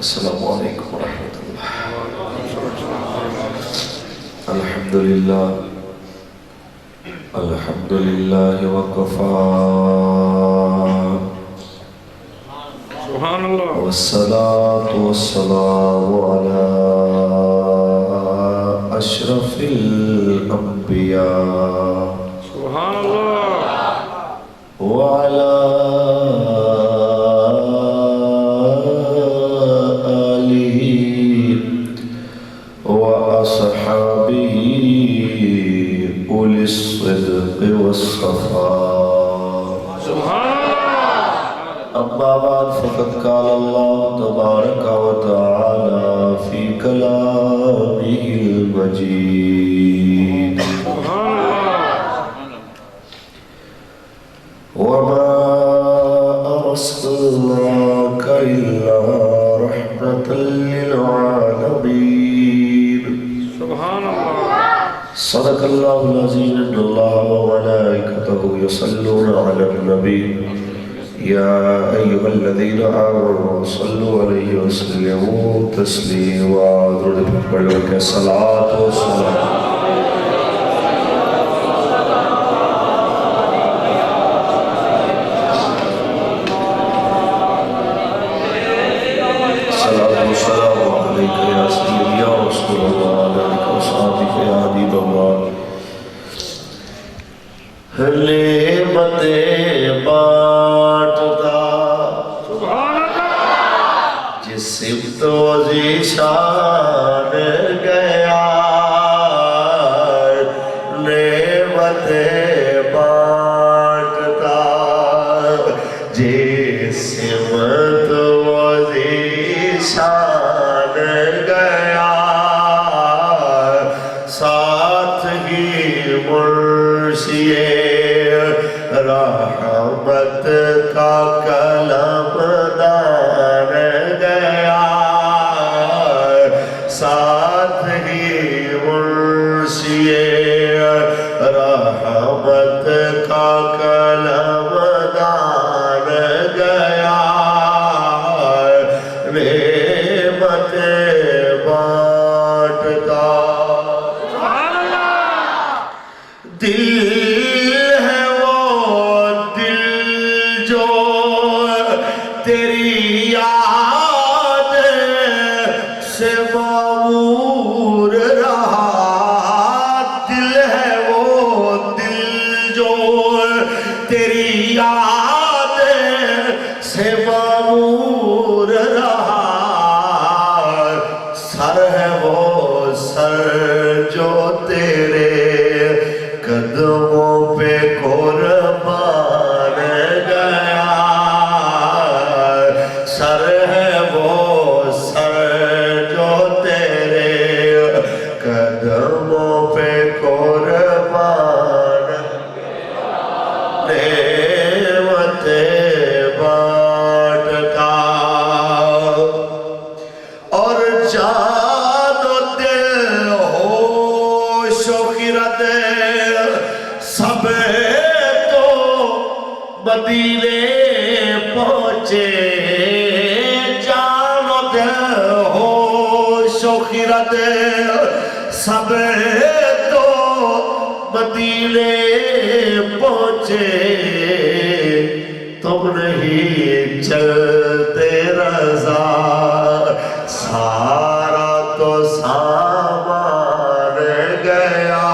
السلام علیکم ورحمۃ اللہ۔ الحمدللہ الحمدللہ وکفا سبحان اللہ والصلاة والسلام علی اشرف الانبیاء سبحان اللہ وعلى آله وأصحابه أولي الصدق والصفاء سبحان أما بعد فقد قال الله تبارك وتعالى في كلامه المجيد وما أرسلناك إلا رحمة للعالمين سبحان اللہ صدق الله العظيم إن الله وملائكته يصلون على النبي يا أيها الذين آمنوا صلوا عليه وسلموا تسليما درود پڑھو کہ صلاۃ و سلام نعمتیں بانٹتا جس سمت و ذیشان گیا نعمتیں بانٹتا جس سمت و ذیشان گیا ساتھ ہی مرشیے رحمت کا کلم دان گیا ساتھ ہی مرشیے رحمت کا کلم دان گیا نعمت بانٹتا دل تیری یاد سے معمور رہا دل ہے وہ دل جو تیری یاد سے معمور رہا سر ہے وہ سر جو تیرے قدموں پہ قربان گیا سر ہے وہ سر جو تیرے قدموں پہ قربان نعمتیں بانٹتا اور جان و دل ہوش و خرد سب تو مدینے پہنچے جان و دل ہوش و خرد سب تو مدینے پہنچے تم نہیں چلتے رضا سارا تو سامان گیا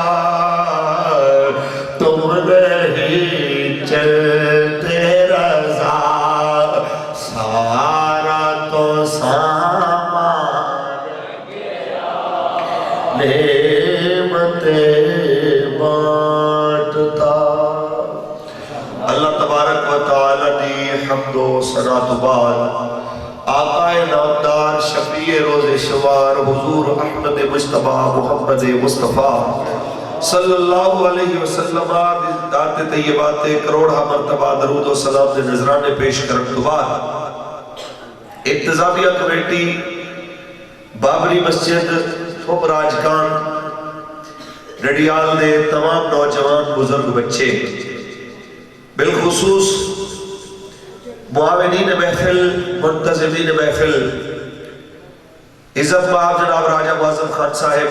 تم نہیں چلتے رضا سارا تو سامان گیا نعمتیں بانٹتا اللہ تبارک و تعالی دی حمد و ثنا تو بعد آقا نامدار شفیع روز شمار حضور احمد مجتبی محمد مصطفیٰ صلی اللہ علیہ وسلم ذات طیبات کروڑہ مرتبہ درود و سلام دے نظرانے پیش کرن تو بعد انتظامیہ کمیٹی بابری مسجد راج کان ڈڈیال دے تمام نوجوان بزرگ بچے بالخصوص معاونین محفل منتظمین محفل عزت مآب جناب راجہ معظم خان صاحب،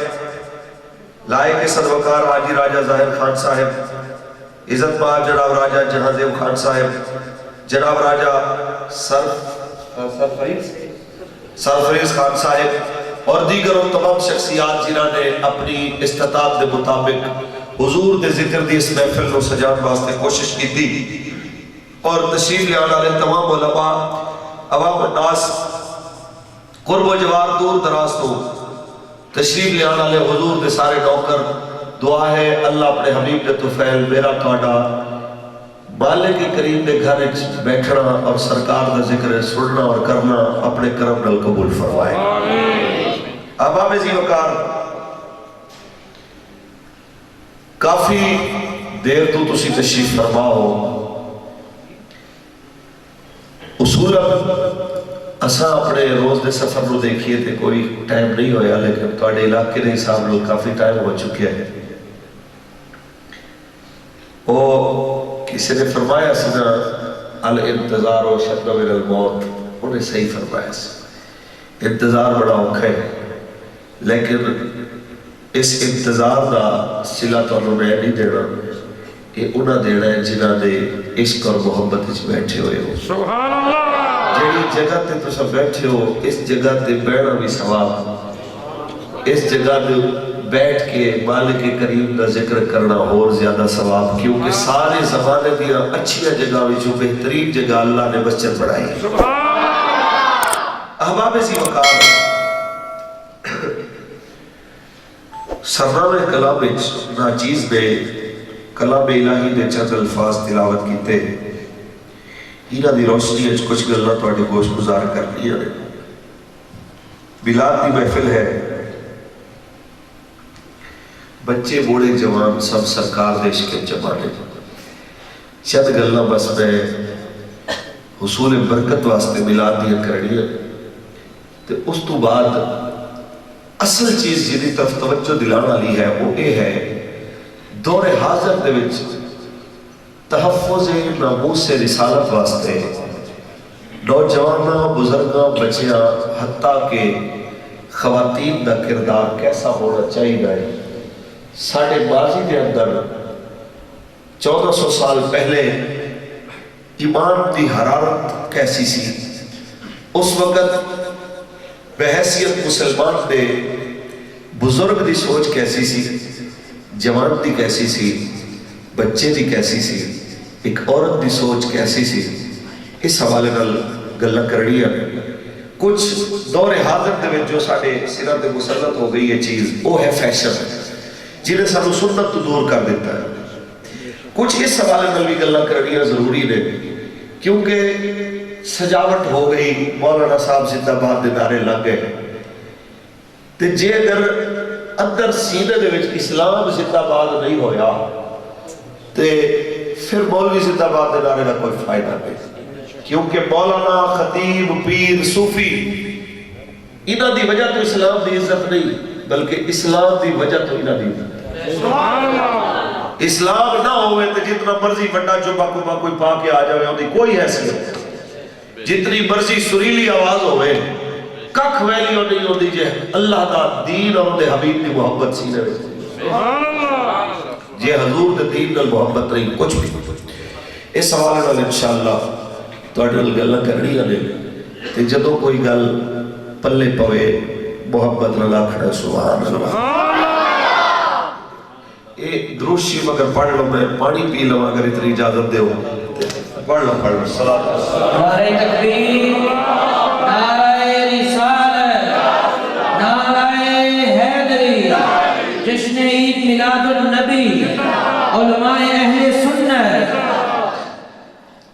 لائق صدوکار حاجی راجہ ظاہر خان صاحب، عزت مآب جناب راجہ جہانزیب خان صاحب، جناب راجہ سرفریز خان صاحب اور دیگر تمام شخصیات جنہوں نے اپنی استطاعت کے مطابق حضور دے ذکر دی اس محفل کو سجان واسطے کوشش کی تھی، اور تشریف لے آنے والے تمام علماء، عوام الناس، قرب و جوار دور دراز تو تشریف لے آنے والے حضور دے سارے نوکر، دعا ہے اللہ اپنے حبیب دے طفیل میرا تھوڑا مالک کریم دے گھر بیٹھنا اور سرکار دا ذکر سننا اور کرنا اپنے کرم نال قبول فرمائے۔ احباب عزیز وقار، کافی دیر تو تسی تشریف فرما ہو، اصولاً اساں اپنے روز دے سفر نو دیکھئے تھے کوئی ٹائم نہیں ہویا، لیکن تواڈے علاقے دے حساب نال کافی ٹائم ہو چکے ہیں۔ کسی نے فرمایا سنا الانتظار و شد من الموت، انہیں صحیح فرمایا سنا انتظار بڑا اوکھا ہے، لیکن اس انتظار دا صلہ تو انہوں نے نہیں دینا، یہ انہاں دینا ہے جنہاں دے عشق اور محبت اس بیٹھے ہوئے ہو۔ سبحان اللہ۔ جیڑی جگہ تے تو سب بیٹھے ہو، اس جگہ تے بیٹھنا بھی ثواب، اس جگہ تے بیٹھ کے مالک کریم دا ذکر کرنا اور زیادہ ثواب، کیونکہ سارے زمانے دیا اچھی جگہ جو بہترین جگہ اللہ نے مسجد بڑھائی ہے۔ احباب سی وقار، سرنامہ کلام ناچیز میں کلام الہی دے چند الفاظ تلاوت کیتے، انہاں دی روشنی اچ کچھ گلاں تواڈے گوش گزار کر لیا نے۔ میلاد دی محفل ہے، بچے بوڑھے جوان سب سرکار دے عشق جمع نے۔ چند گلاں بس میں حصول برکت واسطے میلاد دی کرنی، تے اس تو بعد اصل چیز جدی طرف توجہ دلانا والی ہے وہ یہ ہے دور حاضر دے وچ تحفظ ناموس رسالت واسطے نوجواناں، بزرگاں، بچیاں، حتیٰ کہ خواتین دا کردار کیسا ہونا چاہیے۔ ساڑھے ماضی دے اندر 1400 سال پہلے ایمان دی حرارت کیسی سی، اس وقت بحیثیت مسلمان دے بزرگ دی سوچ کیسی سی، جوان دی کیسی سی، بچے دی کیسی سی، ایک عورت دی سوچ کیسی سی، اس حوالے نال گلاں کرنی ہے۔ کچھ دور حاضر دے وچ جو ساڈے سرہ تے مسلط ہو گئی ہے چیز، وہ ہے فیشن، جنہیں سانو سنت تو دور کر دیتا ہے۔ کچھ اس حوالے نال بھی گلاں کرنیاں ضروری نے، کیونکہ سجاوٹ ہو گئی، مولانا صاحب زندہ باد دے نعرے لگ گئے، تے جے اگر اندر سینے دے وچ اسلام زندہ باد نہیں ہویا تے پھر مولوی زندہ باد دے نعرے کا کوئی فائدہ نہیں، کیونکہ مولانا، خطیب، پیر، صوفی انہاں دی وجہ تو اسلام دی عزت نہیں، بلکہ اسلام دی وجہ تو انہاں دی عزت۔ اسلام نہ ہوئے تو جتنا مرضی بڑا جبا کبا کوئی پا کے آ جائے ہوندی کوئی حیثیت، جتنی مرضی سریلی آواز ہوئے ککھ ویلی نہیں ہوندی جے اللہ دا دین اور دے حبیب دی محبت سینے میں، جے حضور دے دین نال محبت نہیں کچھ بھی۔ اس حوالے نال انشاءاللہ تواڈے نال گلاں کرنی ہے، تے جدوں کوئی گل پلے پوے محبت نال آکھنا سبحان اللہ۔ ایک درود شریف اگر پڑھ لو، میں پانی پی لوں اگر اتنی اجازت دے ہو، پڑھ لو صلاۃ نعرہ تکبیر، نعرہ رسالت، نعرہ حیدری، جشن عید میلاد النبی، علماء اہل سنت۔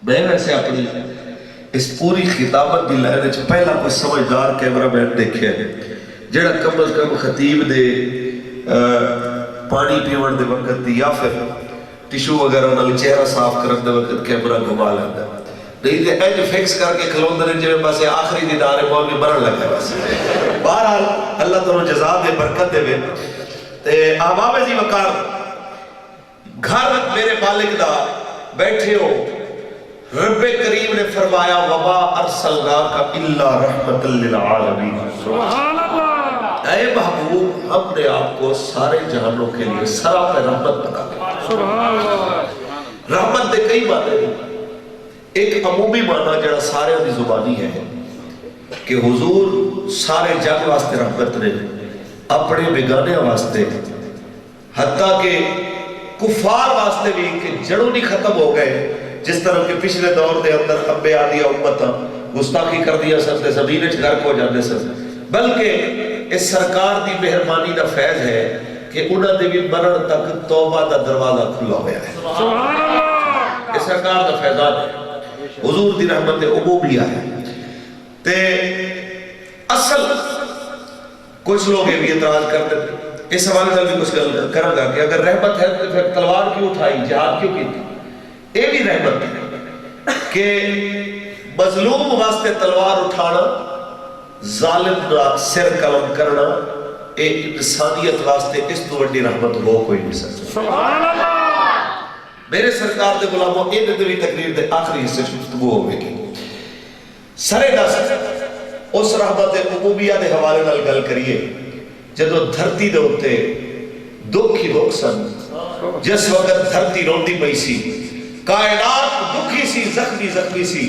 میں ویسے اپنی اس پوری خطابت دی لائن وچ پہلا کوئی سمجھدار کیمرہ مین دیکھے جڑا کم از کم خطیب دے پانی پیون دے وقت دی یا پھر ٹیشو وغیرہ نال چہرہ صاف کرن دے وقت کیمرہ گھما لیندا، نہیں تے اینج فکس کر کے کھلوندے نے جویں بس آخری دیدار مولوی مرن لگا بس۔ بہرحال اللہ تعالی جزا دے، برکت دے۔ تے احباب جی وقار، گھر میرے مالک دا بیٹھے ہو، رب کریم نے فرمایا وَمَا أَرْسَلْنَاكَ إِلَّا رَحْمَةً لِلْعَالَمِينَ۔ سبحان اللہ۔ اے محبوب ہم نے آپ کو سارے جہانوں کے لیے سراپے رحمت بنا دیا۔ سبحان اللہ۔ رحمت دے کئی معنی ہیں، ایک عمومی معنی جڑا سارے دی زبانی ہے کہ حضور سارے جگ واسطے رحمت نے، اپنے بیگانے واسطے، حتیٰ کہ کفار واسطے بھی کہ جڑوں نہیں ختم ہو گئے، جس طرح کہ پچھلے دور دے اندر انبیاء دی امتاں گستاخی کر دیا سن تے زمین وچ غرق ہو جاندے سن، بلکہ اس سرکار دی مہربانی دا فیض ہے کہ انہاں دے بھی مرن تک توبہ دا دروازہ کھلا ہوا ہے۔ سبحان اللہ۔ اس سرکار دا فیضان ہے، حضور دی رحمت عمومیہ ہے۔ تے اصل کچھ لوگ یہ بھی اعتراض کرتے ہیں، اس حوالے سے بھی کچھ کروں گا کہ اگر رحمت ہے تو پھر تلوار کیوں اٹھائی، جہاد کیوں کی تھی؟ یہ بھی رحمت ہے کہ مظلوم واسطے تلوار اٹھانا، ظالم کا سر قلم کرنا، ایک انسانیت واسطے اس تو بڑی رحمت ہو کوئی نہیں سکتا۔ سبحان اللہ۔ میرے سرکار دے غلاموں ان دوی تقریر دے آخری حصے گفتگو ہوئے گی۔ سرے دس اس رحمت عمومیہ دے حوالے نال گل کریے جدو دھرتی دے ہوتے دکھ ہی دکھ سن، جس وقت دھرتی روندی پئی سی، کائنات دکھی سی، زخمی سی،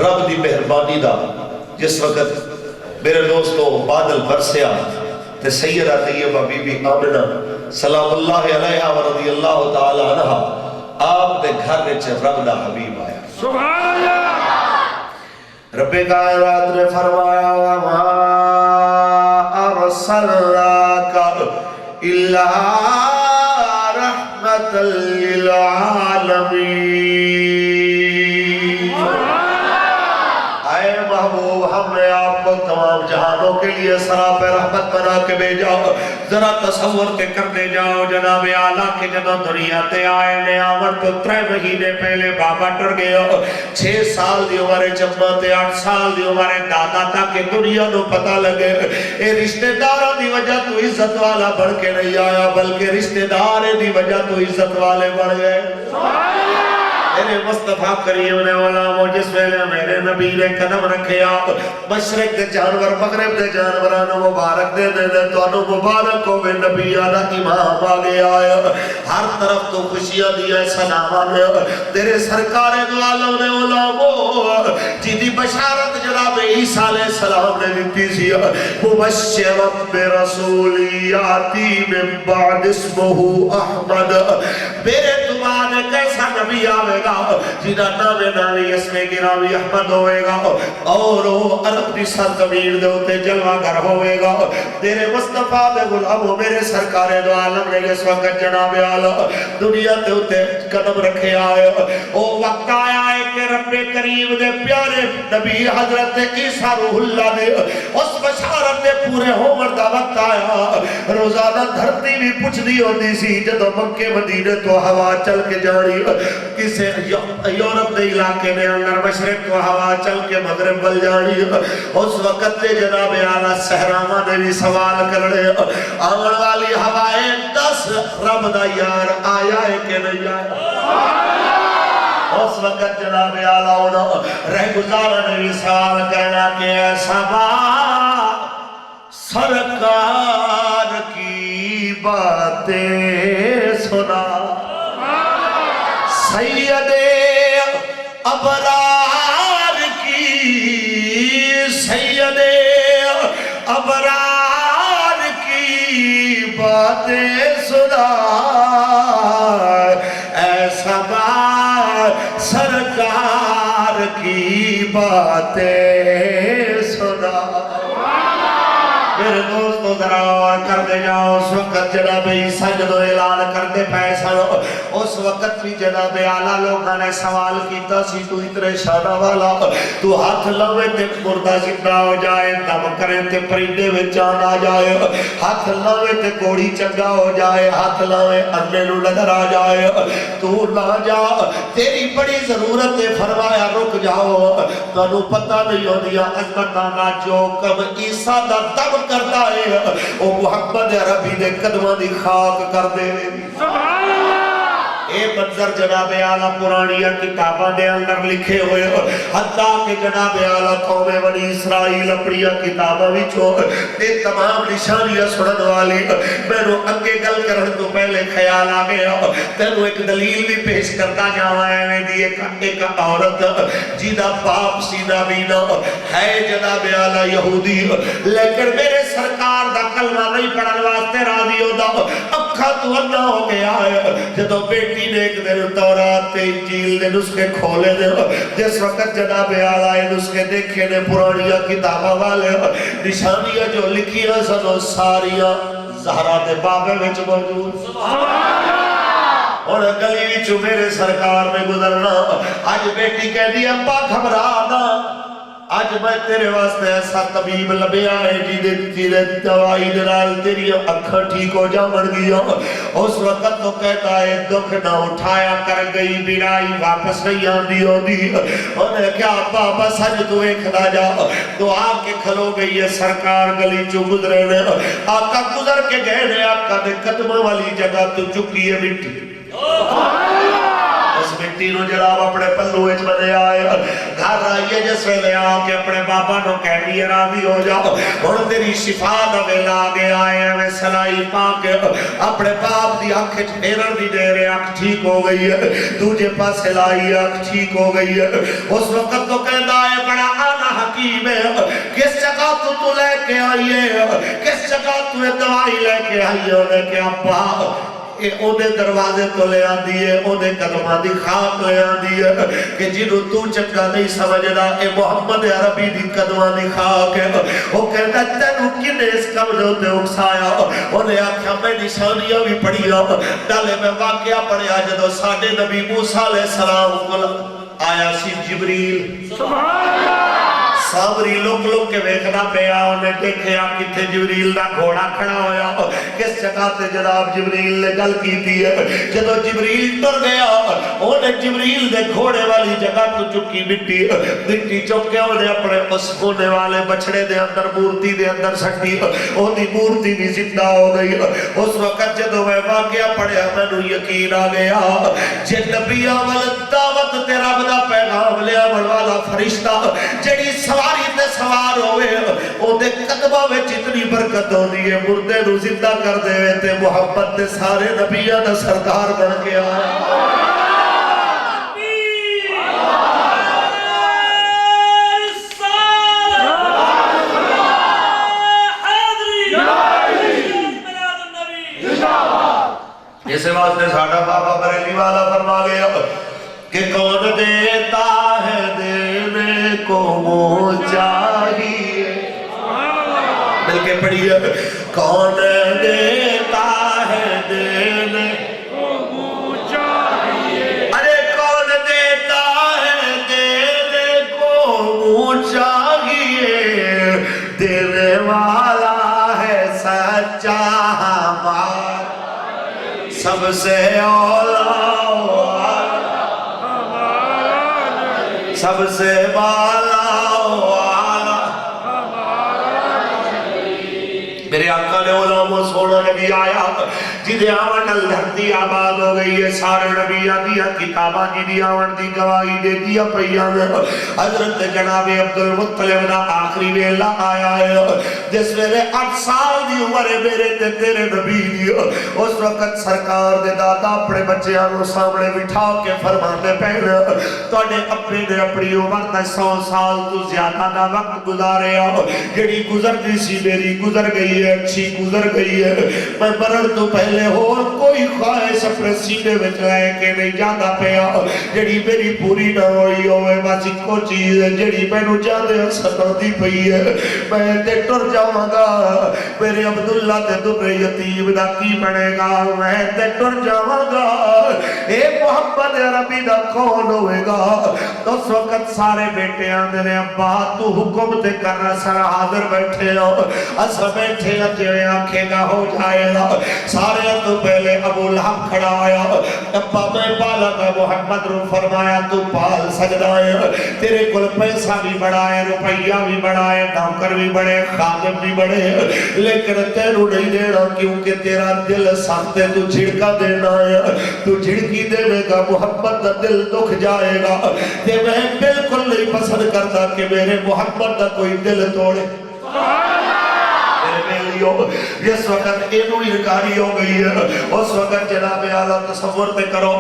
رب دی مہربانی دا جس وقت میرے دوستو بادل برسیا تے سیدہ طیبہ بی بی آمنہ سلام اللہ علیہ ورضی اللہ تعالی عنہ آپ دے گھر وچ رب دا حبیب آیا۔ سبحان اللہ۔ رب کائنات نے فرمایا وما ارسلناک الا رحمتا للعالمین۔ اے محبوب ہم نے آپ کو تمام جہانوں کے لیے سراپے رحمت بنا کے بھیجا۔ ذرا تصور تے کرنے جاؤ جناب اعلیٰ کے جدو دنیا تے آئے نے آور تو 3 مہینے پہلے بابا ٹر گئے، 6 سال دی عمر چمہ تے 8 سال دی عمر دادا تاکہ دنیا نو پتہ لگے اے رشتہ داروں دی وجہ تو عزت والا بڑھ کے نہیں آیا بلکہ رشتہ دار دی وجہ تو عزت والے بڑھ گئے۔ میرے مصطفیٰ کریم نے علاموں جس ویلے میرے نبی نے قدم رکھے آپ مشرق دے جانور مغرب دے جانورانو مبارک دے دے تو انو مبارک ہوئے نبی آدھا امام آگے آیا، ہر طرف تو خوشیاں دیا سلام نے تیرے سرکار دو عالم نے علاموں جیدی بشارت جناب عیسیٰ علیہ السلام نے دیتی سی مبشرت برسولی آتی من بعد اسمہ احمد، میرے تمہارے کیسا نبی آوے جنہا نام نامی اسم گرامی احمد ہوئے گا اور وہ عرب دی سرزمین دے ہوتے جلوہ گر ہوئے گا۔ تیرے مصطفیٰ دے غلاموں میرے سرکار دو عالم نے اس وقت جناب عالم دنیا دے ہوتے قدم رکھے آئے، وہ وقت آیا ہے کہ رب کریم دے پیارے نبی حضرت عیسیٰ روح اللہ دے اس بشارت دے پورے ہومر دا وقت آیا۔ روزانہ دھرتی بھی پچھ دی ہوتی سی جدو مکہ مدینہ تو ہوا چل کے جانی، کسے یورپ دے علاقے میں اندر مشرق تو ہوا چل کے مغرب بل جانی، اس وقت دے جناب اعلیٰ صحراما نے بھی سوال کرنے آمن والی ہوائیں 10 رب دا یار آیا ہے کہ نہیں آیا؟ اس وقت جناب اعلیٰ انہوں رہ گزارا نے بھی سوال کرنا کہ ایسا سرکار کی باتیں سنا، سید ابرار کی، سید ابرار کی باتیں سنا، ایسا سرکار کی باتیں سنا۔ میرے دوستو ذرا اور کر دے جاؤ اس وقت جناب عیسیٰ جدو اعلان کر دے پیسہ اس وقت بھی جناب اعلیٰ لوگاں نے سوال کیتا سی تو اتنے شانہ والا تو ہاتھ لوے تے مردہ زندہ ہو جائے، دم کرے تے پرندے میں جان آ جائے، ہاتھ لوے تے کوڑی چنگا ہو جائے، ہاتھ لوے اندے نو نظر آ جائے، تو نہ جا تیری بڑی ضرورت ہے، فرمایا رک جاؤ تو انہوں پتہ نہیں ہو دیا عظمتانا جو کم عیسیٰ دا دم کرتا ہے وہ محمد عربی دے قدمہ دی خاک کر دے۔ اے منظر جناب اعلیٰ پرانیاں کتاباں دے اندر لکھے ہوئے حتیٰ کہ جناب اعلیٰ قوم بنی اسرائیل اپنی کتاباں وچوں تے تمام نشانیاں سنن والی مینوں اگے گل کرن تو پہلے خیال آ گیا تینوں ایک دلیل بھی پیش کرتا جاواں ایویں دی ایک عورت جیدا باپ سیدھا بینا ہے جناب اعلیٰ یہودی لیکن میرے سرکار دا کلمہ نہیں پڑھن واسطے راضی ہوتا اکھا تو انا ہو گیا ہے جدو بیٹی نے ایک دن تورات تے انجیل دے نسخے کھولے دے جس وقت جناب اعلیٰ نسخے دیکھے نے پرانیاں کتاباں والے نشانیاں جو لکھیاں سنو ساریاں زہرا دے بابے وچ موجود اور گلی وچوں میرے سرکار میں گزرنا آج بیٹی کہہ دی ابا گھبرانا آج میں تیرے واسطے ایسا طبیب لبیا ہے جیدے دوائی دنال تیری اکھا ٹھیک ہو جا مر گیا اس وقت تو کہتا ہے دکھ نہ اٹھایا کر گئی بیرائی واپس نہیں آندی ہوندی انہیں کیا بابا سج تو ایک نہ جا تو آ کے کھلو گئی ہے سرکار گلی چو گزرے نے آقا گزر کے گئے نے آقا دے قدمہ والی جگہ تو چکی ہے مٹی اس مٹی نو جناب اپنے پلو وچ بنے آئے گھر آئیے جس ویلے آ کے اپنے بابا نو کہہ دیا راضی ہو جا ہن تیری شفا دا ویلا آ گیا ہے میں سلائی پا کے اپنے باپ دی آنکھ پھیرن دی دے رہے آنکھ ٹھیک ہو گئی ہے دوجے پاس لائی آنکھ ٹھیک ہو گئی ہے اس وقت تو کہتا ہے بڑا آنا حکیم ہے کس جگہ تو لے کے آئیے کس جگہ تو دوائی لے کے آئیے انہیں کہ ابا اونے دروازے تو لے آن دیئے اونے قدمہ دی خاک لے آن دیئے کہ جنہوں تو چکا نہیں سمجھنا اے محمد عربی دی قدمہ دی خاک ہے وہ کہتا تینوں کنے اس قبضوں تے اکسایا انہیں آکھا میں نشانیاں بھی پڑھیا ڈالے میں واقعہ پڑھیا جدو ساڑھے نبی موسیٰ علیہ السلام کو آیا سی جبریل سبحان اللہ سامری لوگ کے ویکھنا پیا انہیں دیکھیا کتے جبریل دا گھوڑا کھڑا ہویا کس جگہ سے جناب جبریل نے گل کی دی ہے جدو جبریل ٹر گیا انہیں جبریل دے گھوڑے والی جگہ تو چکی مٹی چک کے انہیں اپنے اس ہونے والے بچڑے دے اندر مورتی دے اندر سکتی انہیں مورتی بھی زندہ ہو گئی اس وقت جدو میں واقعہ پڑھیا میں نو یقین آ گیا جے نبی آول دعوت تیرا بدا پیغام لیا والا فرشتہ جڑی سواری تے سوار ہوئے او دے قدمہ میں جتنی برکت ہو دیئے مردے نو زندہ کر دے ہوئے تے محبت تے سارے نبیہ دا سردار بن کے آیا اسے واسطے ساڑھا بابا بریلی والا فرما گیا کہ کون دیتا ہے دینے کو وہ چاہیے مل کے پڑھیے کون دیتا ہے دینے کو وہ چاہیے ارے کون دیتا ہے دینے کو وہ چاہیے دینے والا ہے سچا ہمارا سب سے اولا سب سے بالا میرے آقا نے علامہ سونا نبی آیا جدے آون دھرتی آباد ہو گئی ہے سارے نبی دیا کتاباں جدی آون دی گواہی دے دیا پیان حضرت جناب عبدالمطلب دا آخری ویلا آیا ہے جس ویلے 8 سال دی عمر ہے میرے تے تیرے نبی دی اس وقت سرکار دے دادا اپنے بچیاں کو سامنے بٹھا کے فرماتے پہنے توڑے اپنے نے اپنی عمر تے 100 سال تو زیادہ دا وقت گزارے جڑی گزر دی سی میری گزر گئی ہے اچھی گزر گئی ہے میں مرن تو پہلے اور کوئی خواہش اپنے سینے میں لے کے نہیں جاتا پیا جڑی میری پوری نہ ہوئی ہوئے بس ایک چیز ہے جڑی میں نو جانے ستاتی پئی ہے میں تے ٹر جاواں گا میرے عبداللہ تے دبر یتیم دا کی بنے گا میں تے ٹر جاواں گا اے محمد عربی دا کون ہوئے گا اس وقت سارے بیٹے آندے نے ابا تو حکم تے کر سر حاضر بیٹھے ہو اسا بیٹھے اجے آنکھیں گا ہو جائے گا سارے تو پہلے ابو لہب کھڑا آیا ابا میں پالا میں محمد رو فرمایا تو پال سجدہ ہے تیرے کل پیسہ بھی بڑا ہے روپیہ بھی بڑا ہے نوکر بھی بڑے خادم خادم بھی بڑے لیکن تینوں نہیں دینا کیونکہ تیرا دل سخت ہے تو جھڑکا دینا ہے تو جھڑکی دے گا محمد دا دل دکھ جائے گا کہ میں بالکل نہیں پسند کرتا کہ میرے محمد دا کوئی دل توڑے جس وقت اینو انکاری ہو گئی ہے اس وقت جناب اعلیٰ تصور تے کرو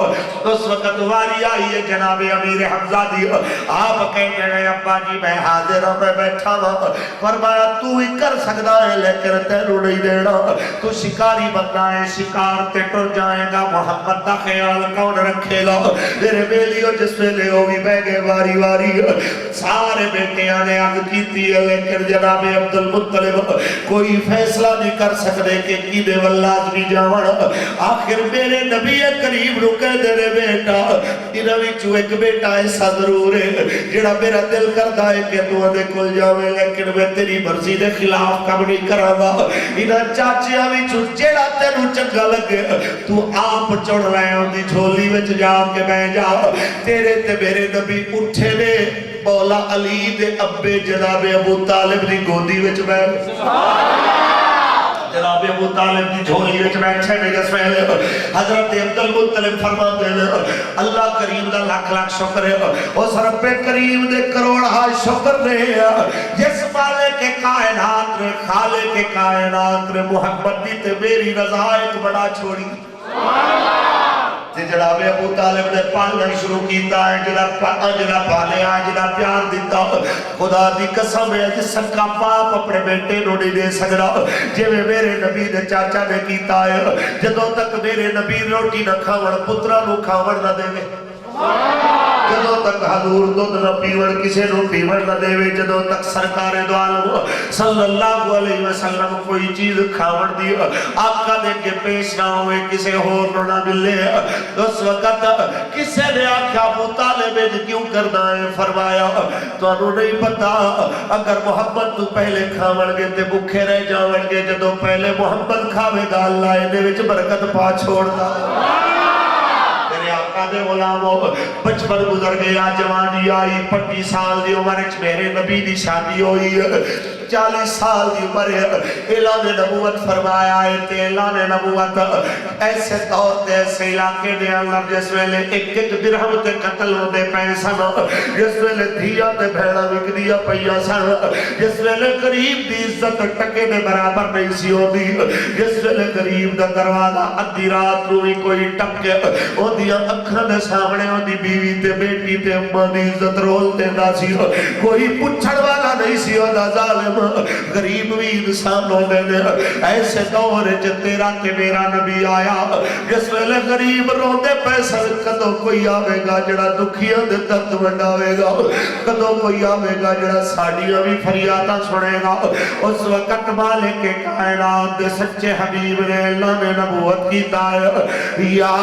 اس وقت واری آئی ہے جناب امیر حمزہ دی آپ کہتے ہیں ابا جی میں حاضر ہوں میں بیٹھا ہوں فرمایا تو ہی کر سکتا ہے لیکن تینوں نہیں دینا تو شکاری بننا ہے شکار تے ٹر جائے گا محمد دا خیال کون رکھے گا میرے بیلیوں جس میں لے ہوگی بہ گئے واری واری سارے بیٹیاں نے آگ کیتی ہے لیکن جناب عبدالمطلب کوئی فیصلہ نہیں کر سکتے کہ کی دے واللہ بھی جاوڑ آخر میرے نبی کریم رکے دے رے بیٹا انہویں چو ایک بیٹا ایسا ضرور ہے جڑا میرا دل کرتا ہے کہ تو دے کل جاوے لیکن میں تیری مرضی دے خلاف کم نہیں کرانا انہاں چاچے ہمیں چو جڑا تینو چنگا لگے تو آپ چڑھ رہے ہوں دی جھولی وچ جا کے بہ جا تیرے تے میرے نبی اٹھے نے مولا علی دے ابے جناب ابو طالب دی گودی وچ بیٹھ جناب ابو طالب دی جھولی وچ بیٹھے نے جس ویلے حضرت عبدالمطلب فرماتے ہیں اللہ کریم دا لاکھ لاکھ شکر ہے اس رب کریم دے کروڑا شکر نے جس مالک کے کائنات نے خالق کے کائنات نے محمد دی تے میری رضا ایک بڑا چھوڑی جناب ابو طالب نے پالنا شروع کیتا ہے جنہ پالیا جنہ پیار دیتا خدا دی قسم ہے جس کا باپ اپنے بیٹے نو نہیں دے سکتا جی میں میرے نبی نے چاچا نے کیتا ہے جدوں تک میرے نبی روٹی نہ کھاون پترا نو کھاون نہ دے جدوں تک حضور دودھ نہ پیون کسے نو پیون نہ دے جدوں تک سرکار دو عالم صلی اللہ علیہ وسلم کوئی چیز کھاون دی آقا دے کے پیش نہ ہوئے کسے ہور نہ ملے اس وقت کسے نے آقا ابو طالب کیوں کرنا ہے فرمایا تو انہوں نہیں پتا اگر محمد تو پہلے کھاون گے تے بکھے رہ جاون گے جدوں پہلے محمد کھاوے گا اللہ انہیں وچ برکت پا چھوڑ دا دے غلاموں بچپن گزر گیا جوانی آئی 25 سال دی عمر اچھ میرے نبی دی شادی ہوئی 40 سال دی عمر اعلان نبوت فرمایا ہے تے اعلان نبوت ایسے دور تے ایسے علاقے دے اندر جس ویلے ایک ایک درہم تے قتل ہوتے پیسن جس ویلے دھیا تے بھیڑا وک دیا پیا سن جس ویلے قریب دی عزت ٹکے دے برابر نہیں سی ہوتی جس ویلے قریب دا دروازہ ادھی رات روی کوئی ٹکے ہو دیا اکھاں دے سامنے ہو دی بیوی تے بیٹی تے اماں دی عزت رول تے دا سی کوئی پچھڑ والا نہیں سی ہو دا ظالم غریب بھی انسان ہو دے ایسے دور چ تیرا تے میرا نبی آیا جس ویلے غریب روندے پیسہ کدوں کوئی آوے گا جڑا دکھیاں دے درد ونڈاوے گا کدوں کوئی آوے گا جڑا ساڈیاں بھی فریاداں سنے گا اس وقت مالک کے کائنات دے سچے حبیب نے اللہ نے نبوت کیتا ہے یا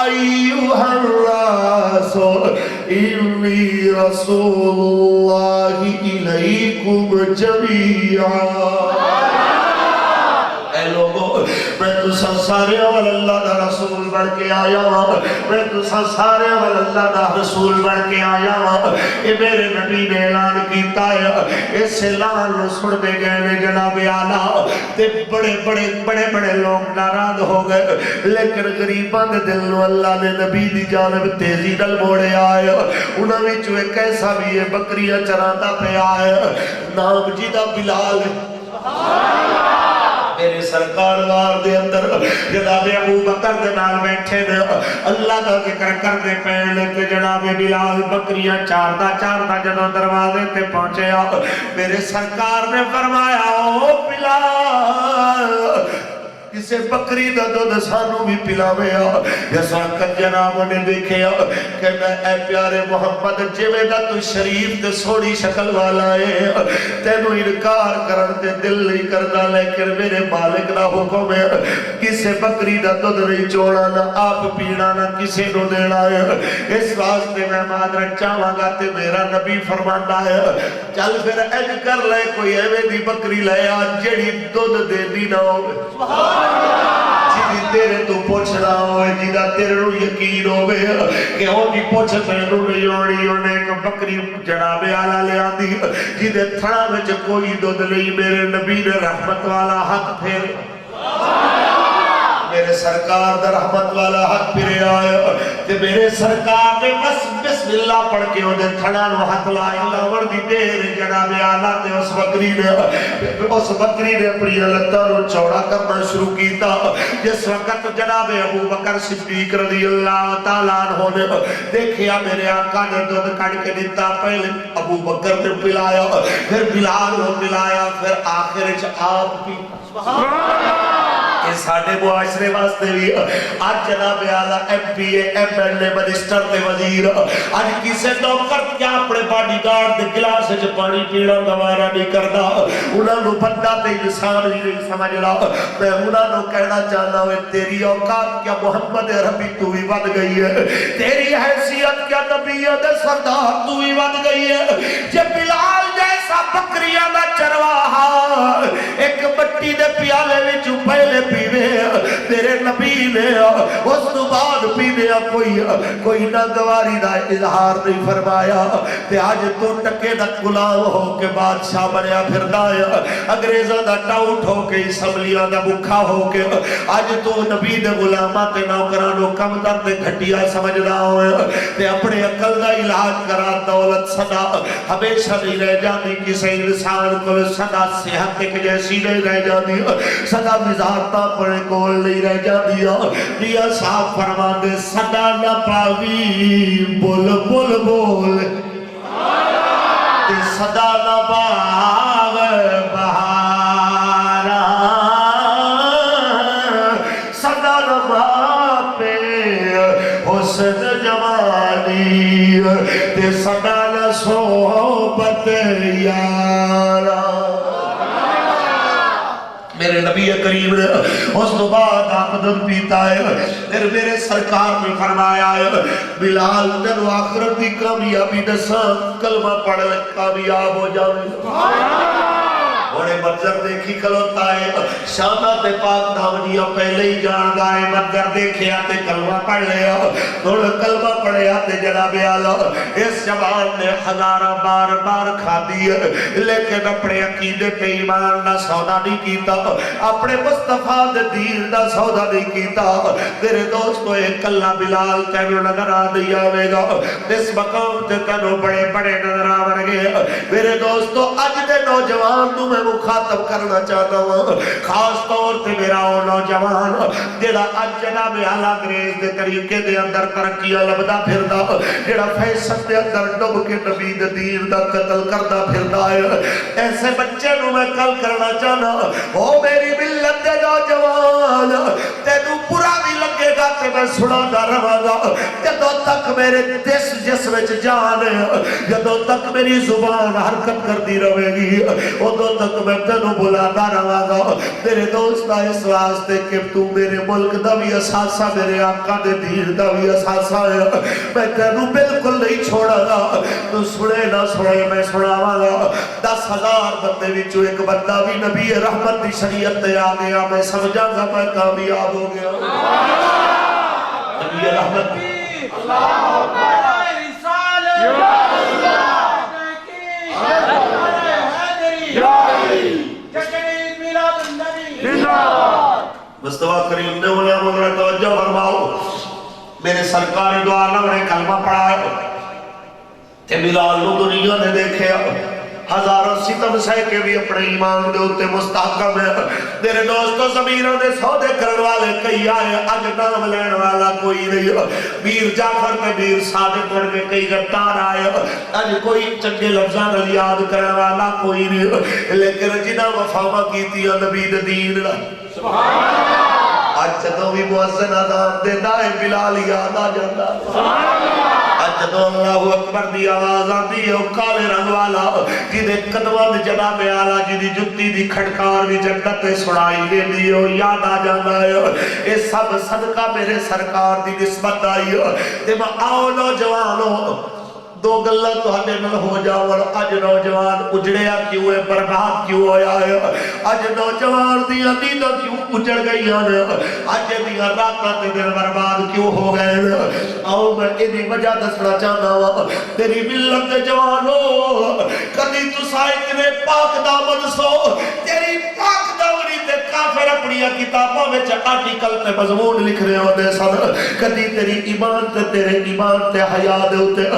ایوہ الرسول انی رسول اللہ الیکم جمیعا اے لوگوں میں تو سارے والا اللہ دا رسول بڑھ کے آیا ہوں میں تو سارے والا اللہ دا رسول بڑھ کے آیا ہوں اے میرے نبی نے اعلان کیتا ہے اس اعلان نو سن دے گئے نے جناب اعلیٰ تے بڑے لوگ ناراض ہو گئے لیکن غریباں دے دل نو اللہ نے نبی دی جانب تیزی نال موڑے آئے انہاں وچوں ایک ایسا بھی ہے بکریاں چراندا پیا ہے نام جی دا بلال میرے سرکار وار دے اندر جناب ابو بکر دے نال بیٹھے نے اللہ دا ذکر کر دے پہلے کہ جناب بلال بکریاں چاردا جنوں دروازے تے پہنچے میرے سرکار نے فرمایا او بلال کسے بکری دا دودھ سانو بھی پلاوے جس وقت جناب نے دیکھے کہ میں اے پیارے محمد جوے دا تو شریف تے سوڑی شکل والا ہے تینو انکار کرن تے دل نہیں کردا لیکن میرے مالک دا حکم ہے کسے بکری دا دودھ نہیں چوڑا نہ آپ پینا نہ کسے نو دینا ہے اس واسطے میں معذرت چاہواں گا تے میرا نبی فرماتا ہے چل پھر اج کر لے کوئی ایویں دی بکری لے آ جیڑی دودھ دے دی نہ ہوے بھی تیرے تو پوچھنا ہوئے جیدہ تیرے رو یقین ہوئے کہ ہو جی پوچھ مینو نہیں ہوڑی انہیں ایک بکری جناب آلہ لے آدھی جیدے تھڑا میں کوئی دودھ نہیں میرے نبی نے رحمت والا ہاتھ پھیرے میرے سرکار در رحمت والا ہاتھ پھرے آیا کہ میرے سرکار نے بس بسم اللہ پڑھ کے انہیں تھڑا نو ہاتھ لائی لاور دی دیر جناب آلہ تے اس بکری نے اپنی لتہ رو چوڑا کرنا شروع کیتا جس وقت جناب ابو بکر صدیق رضی اللہ تعالیٰ عنہ نے دیکھیا میرے آقا نے دودھ کڑ کے دیتا پہلے ابو بکر نے پلایا پھر بلال نے پلایا پھر آخر آپ بھی یہ ساڑھے معاشرے واسطے بھی آج جناب اعلیٰ M P A M L A minister تے وزیر آج کسے نوکر کیا اپنے باڈی گارڈ دے گلاس وچ پانی پینا گوارا نہیں کردا انہاں نو بندہ تے انسان ہی نہیں سمجھ لا میں انہاں نو کہنا چاہنا ہوں تیری اوقات کیا محمد ربی تو ہی ود گئی ہے تیری حیثیت کیا نبیت سردار تو ہی ود گئی ہے جب بلال جیسا بکریاں دا چرواہا ایک مٹی دے پیالے وچ پہلے پیوے تیرے نبی نے اس تو بعد پیوے کوئی ناگواری دا اظہار نہیں فرمایا تے آج تو ٹکے دا غلام ہو کے بادشاہ بنیا پھردا ہے انگریزاں دا ٹاؤٹ ہو کے اسمبلیاں دا بکھا ہو کے آج تو نبی دے غلاماں تے نوکرانوں کم در تے گھٹیا سمجھدا ہوئے تے اپنے عقل دا علاج کرا دولت صدا ہمیشہ نہیں رہ جاتی کسی انسان کو صدا صحت ایک جیسی نہیں رہ جاتی صدا وزارتہ پڑے کول نہیں رہ جاتی دیا صاحب فرما دے صدا نہ پاوی بول بول بول صدا نہ باغ بہارا صدا نہ باپے حسن جوانی تے صدا نہ صحبت یارا میرے نبی کریم نے اس تو بعد آپ دن پیتا ہے پھر میرے سرکار نے فرمایا ہے بلال تینو آخرت دی کامیابی دساں کلمہ پڑھ لے کامیاب ہو جاوے بڑے منظر دیکھی کلوتا ہے شامت پاک دامنیہ پہلے ہی جان گائے منظر دیکھے آتے کلمہ پڑھ لیا تھوڑا کلمہ پڑھے آتے جناب اعلیٰ اس جوان نے ہزارہ بار بار کھا دی لیکن اپنے عقیدے پہ ایمان نہ سودا نہیں کیتا اپنے مصطفیٰ دین نہ سودا نہیں کیتا تیرے دوستو ایک اللہ بلال تینو نظر آ نہیں آوے گا اس مقام تے تینو بڑے بڑے نظر آور گے میرے دوستو اج دے نوجوان تو میں مخاطب کرنا چاہتا ہوں خاص طور سے میرا وہ نوجوان جڑا اج جناب اعلیٰ انگریز دے طریقے دے اندر ترقیاں لبدا پھردا جڑا فیشن دے اندر ڈب کے نبی دے دین دا قتل کردا پھردا ہے ایسے بچے نو میں کل کرنا چاہنا او میری ملت دے نوجوان تینو برا بھی لگے گا کہ میں سنادا رہاں گا جدوں تک میرے جسم وچ جان ہے جدوں تک میری زبان حرکت کردی رہے گی ادوں تک میں تینو بلاتا رہا گا تیرے دوستا اس واسطے کہ تو میرے ملک دا بھی اساسا میرے آقا دے دین دا بھی اساسا ہے میں تینو بالکل نہیں چھوڑا گا تو سنے نہ سنے میں سناواں گا 10,000 بندے وچوں ایک بندہ بھی نبی رحمت دی شریعت تے آ گیا میں سمجھا گا میں کامیاب ہو گیا نبی رحمت اللہ مصطفیٰ کریم نے انہیں مدر توجہ فرماؤ میرے سرکاری دو عالم نے کلمہ پڑھا ہے کہ بلال نو دنیا نے دیکھے ہزاروں ستم سہ کے بھی اپنے ایمان دے ہوتے مستحکم ہے میرے دوستو زمینوں دے سودے کرن والے کئی آئے اج نام لین والا کوئی نہیں میر جعفر کے میر صادق کر کے کئی گردار آئے اج کوئی چنگے لفظان یاد کرن والا کوئی نہیں لیکن جنہ وفامہ کیتی ہے نبی دین سبحان اللہ آج جدوں بھی مؤذن اذان دیتا ہے بلال یاد آ جاتا سبحان اللہ آج جدوں اللہ اکبر دی آواز آتی ہے کالے رنگ والا جدے قدمہ جناب اعلیٰ جدی جتی دی کھڑکار بھی جنت سنائی دے دی یاد آ جاتا ہے اے سب صدقہ میرے سرکار دی نسبت آئی تے میں آؤ نوجوانوں دو گلاں تہاڈے نال ہو جاون اج نوجوان اجڑیا کیوں ہے برباد کیوں ہویا ہے اج نوجوان دیاں نینداں کیوں اجڑ گئیاں نے اج دیاں راتاں تے دن برباد کیوں ہو گئے نے آؤ میں ایدی وجہ دسنا چاہنا وا تیری ملت دے جوانو کدی تساں اتنے پاک دامن سو تیری پاک دامنی تے کافر اپنی کتاباں وچ آرٹیکل تے مضمون لکھ رہے ہوندے سن کدی تیری ایمان تے تیرے ایمان تے حیا دے اوتے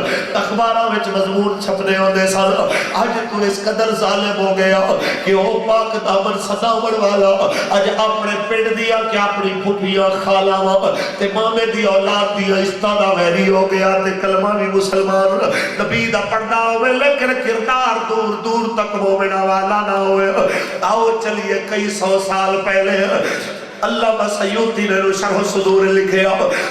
اخباراں وچ مضمون چھپنے ہوندے سن اج تو اس قدر ظالم ہو گیا کہ او پاک دامن سداون والا اج اپنے پنڈ دیا کہ اپنی پھپھیاں خالاواں تے مامے دی اولاد دی عزتاں دا ویری ہو گیا تے کلمہ بھی مسلمان نبی دا پڑھنا ہوئے لیکن کردار دور دور تک مومنہ والا نہ ہوئے آؤ چلیے کئی سو سال پہلے علامہ سیوطی نے شرح صدور لکھے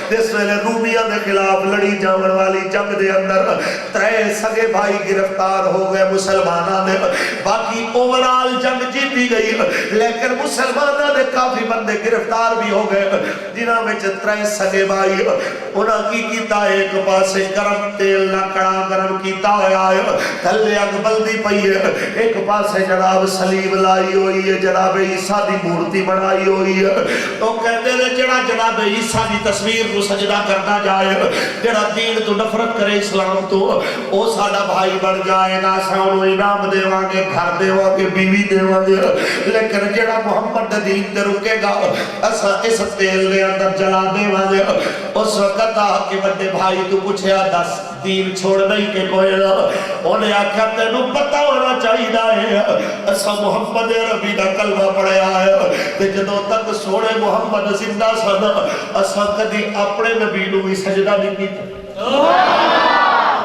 جس ویلے رومیہ دے خلاف لڑی جاون والی جنگ دے اندر ترے سگے بھائی گرفتار ہو گئے مسلمانہ نے باقی اوورال جنگ جیتی گئی لیکن مسلمانہ نے کافی بندے گرفتار بھی ہو گئے جنہاں میں ترے سگے بھائی انہاں کی کیتا ایک پاسے گرم تیل نہ کڑا گرم کیتا ہویا ہے تھلے اگ بلدی پئی ہے ایک پاسے جناب سلیب لائی ہوئی ہے جناب عیسیٰ دی مورتی بنائی ہوئی ہے تو کہتے ہیں جڑا جناب عیسیٰ دی تصویر کو سجدہ کرنا جائے جڑا دین تو نفرت کرے اسلام تو او ساڑا بھائی بن جائے گا سانو انعام دے وانگے گھر دے وانگے بیوی دے وانگے لیکن جڑا محمد دین تے رکے گا اسا اس تیل دے اندر جلا دے وانگے اس وقت کہ بڑے بھائی تو پوچھے دس دین چھوڑ نہیں کہ کوئی نہ انہیں آکھا تینوں پتہ ہونا چاہیے ہے اسا محمد ربی دا کلمہ پڑھیا ہے تے جدوں تک سونے محمد زندہ سن اسا کدی اپنے نبی نو بھی سجدہ نہیں کیتا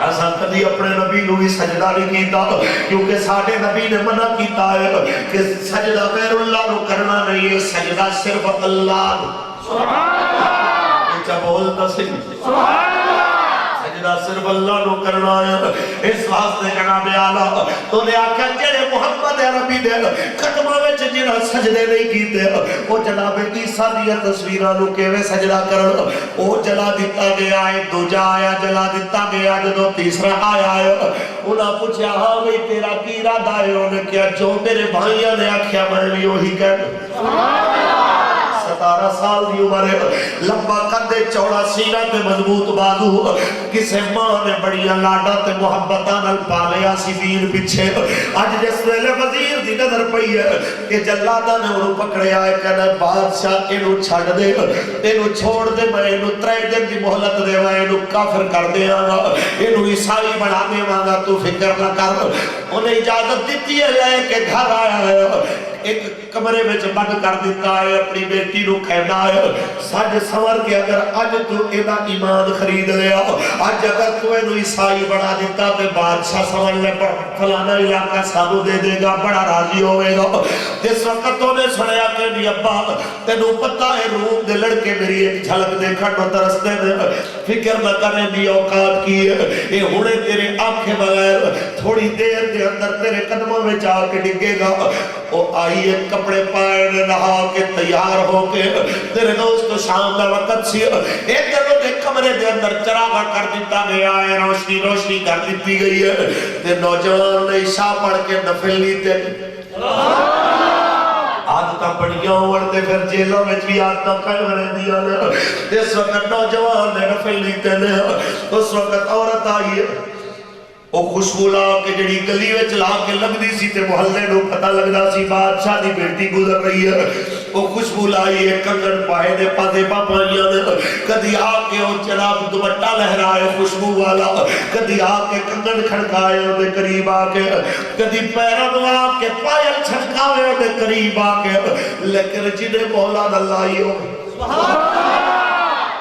اسا کدی اپنے نبی نو بھی سجدہ نہیں کیتا کیونکہ ساڈے نبی نے منع کیتا ہے کہ سجدہ غیر اللہ نو کرنا نہیں ہے سجدہ صرف اللہ سبحان اللہ اچھا بولتا سی سبحان سجدہ صرف اللہ نو کرنا ہے اس واسطے جناب اعلیٰ تو نے آکھا جڑے محمد عربی دے قدمہ وچ جنہاں سجدے نہیں کیتے وہ جناب عیسیٰ دی تصویراں نو کیویں سجدہ کرن او جلا دیتا گیا ہے دوجا آیا جلا دیتا گیا جدوں تیسرا آیا ہے انہاں پوچھا ہاں بھئی تیرا کی ارادہ ہے انہوں نے کیا جو میرے بھائیاں نے آکھیا میں بھی وہی کہنا 17 سال دی عمر لمبا قدے چوڑا سینہ تے مضبوط بازو کسے ماں نے بڑیاں لاڈا تے محبتاں نال پالیا سی دین پیچھے اج جس ویلے وزیر دی نظر پئی ہے کہ جلاداں نے انہوں پکڑیا ہے کہنا بادشاہ انہوں چھڑ دے انہوں چھوڑ دے میں انہوں 3 دن دی مہلت دے میں انہوں کافر کر دے آگا انہوں عیسائی بنا دے آگا تو فکر نہ کر انہیں اجازت دیتی ہے لے کے گھر آیا ہے ایک کمرے میں بند کر دیتا ہے اپنی بیٹی نو کہنا ہے سج سور کے اگر اج تو ایدہ ایمان خرید لیا اج اگر تو اینو عیسائی بڑھا دیتا تے بادشاہ سمجھ لے فلانا علاقہ سانو دے دے گا بڑا راضی ہوئے گا جس وقت تو نے سنیا کہ نہیں ابا تینو پتہ ہے روم دے لڑکے میری ایک جھلک دیکھا تو ترستے میں فکر نہ کرنے دی اوقات کی ہے یہ ہونے تیرے آنکھیں بغیر تھوڑی دیر دے اندر تیرے قدموں میں جا کے ڈگے گا وہ آئیے کپڑے پائے نہا کے تیار ہو کے تیرے دوست شام دا وقت سی ایک دنوں دے کمرے دے اندر چراغا کر دیتا گیا ہے روشنی کر دیتی گئی ہے تے نوجوان نے عشاء پڑھ کے نفل لیتے آدھتا پڑھیاں ہوڑتے پھر جیلوں میں بھی آدھتا قائم رہ دیا اس وقت نوجوان نے نفل لیتے اس وقت عورت آئی ہے وہ خوشبو لا کے جڑی گلی وچ لا کے لگ دی سی تے محلے نو پتہ لگدا سی بادشاہ دی بیٹی گزر رہی ہے وہ خوشبو لائی ہے کنگن پائے دے پادے پاپائیاں دے کدی آ کے وہ جناب دوپٹہ لہرائے خوشبو والا کدی آ کے کنگن کھڑکائے دے قریب آ کے کدی پیروں آ کے پائل چھٹکاوے دے قریب آ کے لیکن جنہیں مولا نہ لائی ہو سبحان اللہ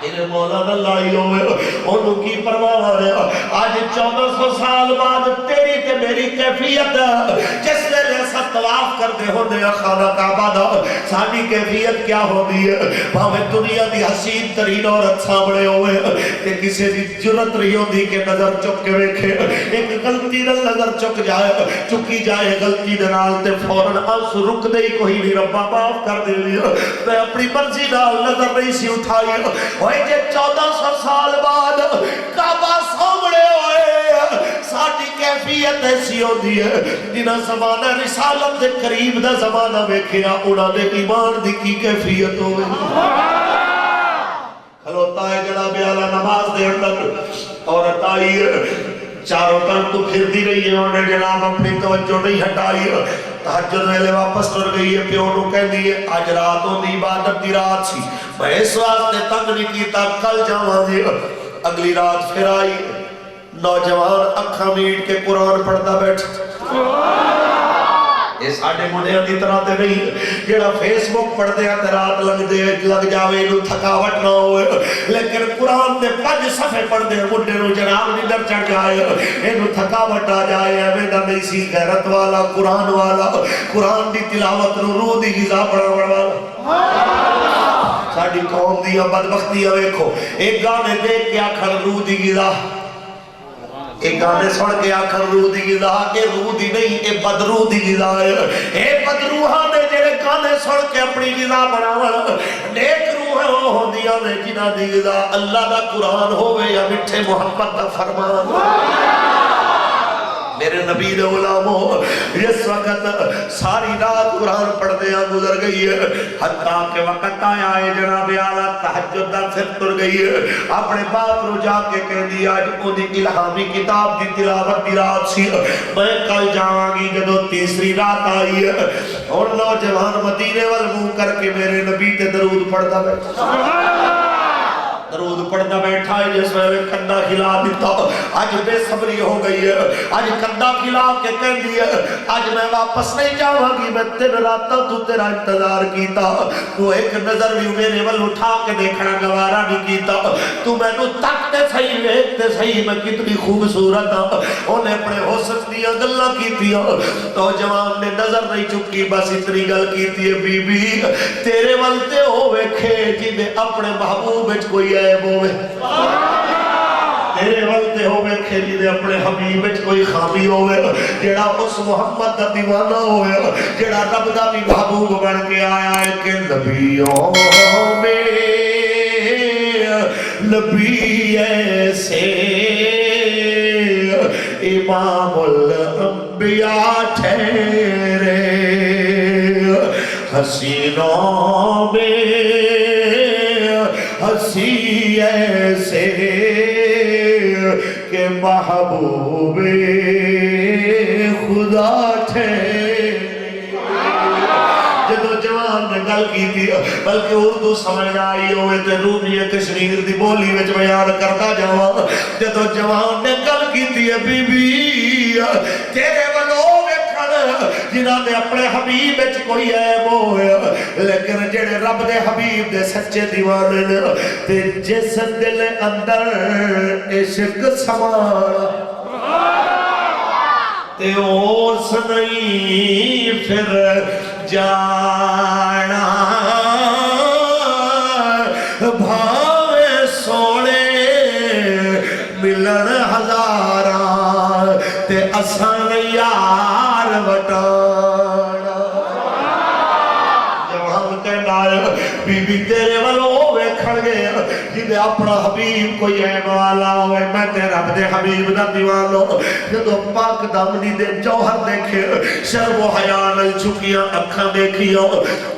انہیں مولانا لائی ہوئے انہوں کی پرواہ رہے آج 1400 سال بعد تیری تے میری کیفیت جس میں ایسا طواف کرتے ہونے خانہ کعبہ دا سانی کیفیت کیا ہوگی ہے بھاوے دنیا دی حسین ترین عورت سامنے ہوئے کہ کسی دی جرت رہی ہوندی کہ نظر چک کے ویکھے ایک غلطی نہ نظر چکی جائے غلطی دنال تے فوراً آنس رک دے کوئی نہیں ربا معاف کر دے لیا میں اپنی مرضی نال نظر نہیں سی اٹھائی ہوئے جے 1400 سال بعد کعبہ سامنے ہوئے کیفیت ایسی ہوتی ہے جنہاں زمانہ رسالت دے قریب دا زمانہ ویکھیا انہاں دے ایمان دی کی کیفیت ہوئے کھلوتا ہے جناب اعلیٰ نماز دے اندر عورت آئی ہے چاروں طرف تو پھر دی رہی ہے انہیں جناب اپنی توجہ نہیں ہٹائی ہے تہجد ویلے واپس ٹر گئی ہے پیو نو کہہ دی ہے آج راتوں دی عبادت دی رات سی میں اس واسطے تنگ نہیں کیتا کل جاواں گی اگلی رات پھر آئی نوجوان اکھاں میٹ کے قرآن پڑھتا بیٹھا یہ ساڑھے منڈیاں دی طرح تے نہیں جیڑا فیس بک پڑھ دے تے رات لگ جاوے انہوں تھکاوٹ نہ ہوئے لیکن قرآن دے 5 صفحے پڑھ دے منڈے نو جناب نیندر چڑھ جائے انہوں تھکاوٹ آ جائے ایویں دا نہیں سی غیرت والا قرآن دی تلاوت نو روح دی غذا پڑھن والا ساڑھی قوم دیاں بدبختیاں ویکھو ایک گانے دیکھ کے آکھن روح دی غذا ایک گانے سن کے آخر روح دی غذا اے روح دی نہیں اے بدروح دی غذا ہے اے بدروحاں نے جڑے گانے سن کے اپنی غذا بناون نیک روح ہوندیاں نے جنہاں دی غذا اللہ دا قرآن ہوے یا میٹھے محمد دا فرمان میرے نبی دے غلاموں اس وقت ساری رات قرآن پڑھ دیا گزر گئی ہے حتیٰ کہ وقت آیا ہے جناب اعلیٰ تہجد دا پھر تر گئی ہے اپنے باپ رو جا کے کہہ دیا آج کو دی الہامی کتاب دی تلاوت دی رات سی میں کل جاواں گی جدو تیسری رات آئی ہے اور نوجوان مدینے والموں کر کے میرے نبی تے درود پڑھتا بیٹھا درود پڑھنا بیٹھا ہے جس میں کندہ کھلا دیتا آج بے صبری ہو گئی ہے آج کندہ کھلا کے کہہ دیا آج میں واپس نہیں جاؤں گی میں تین راتہ تو تیرا انتظار کیتا تو ایک نظر بھی میرے ول اٹھا کے دیکھنا گوارا نہیں کیتا تو میں تو تکتے صحیح ویکتے صحیح میں کتنی خوبصورت انہیں اپنے حسن دیا گلہ کیتیا تو جوان نے نظر نہیں چکی بس اتنی گل کیتی ہے بی بی تیرے ولتے ہوئے کھے جنہیں اپنے محبوب اچ کوئی عیب ہوئے تیرے ولتے ہوئے کھیلی دے اپنے حبیب اچ کوئی خامی ہوئے جیڑا اس محمد دا دیوانہ ہوئے جیڑا رب دا بھی محبوب بن کے آیا ہے کہ نبیوں میں نبی ایسے امام الانبیاء ٹھہرے حسینوں میں ہنسی ایسے کہ محبوب خدا ٹھہرے جدو جوان نے گل کی تھی بلکہ اردو سمجھ آئی ہوئے تے رومی کشمیر دی بولی وچ بیان کرتا جاواں جدو جوان نے گل کی تھی بی بی تیرے ولو جنہاں نے اپنے حبیب اچ کوئی عیب ہوئے لیکن جڑے رب دے حبیب دے سچے دیوانے نے تے جس دل اندر عشق سمانا تے اس نہیں پھر جانا بھاوے سونے ملن ہزاراں تے اسان یار وٹانا جب ہم کہنا ہے بی بی تیرے والوں ویکھن گے جنہیں اپنا حبیب کوئی عیب والا ہوئے میں تے رب دے حبیب دا دیوانو جدو پاک دامنی دے جوہر دیکھے شرم و حیاء نل چکیاں اکھاں دیکھیاں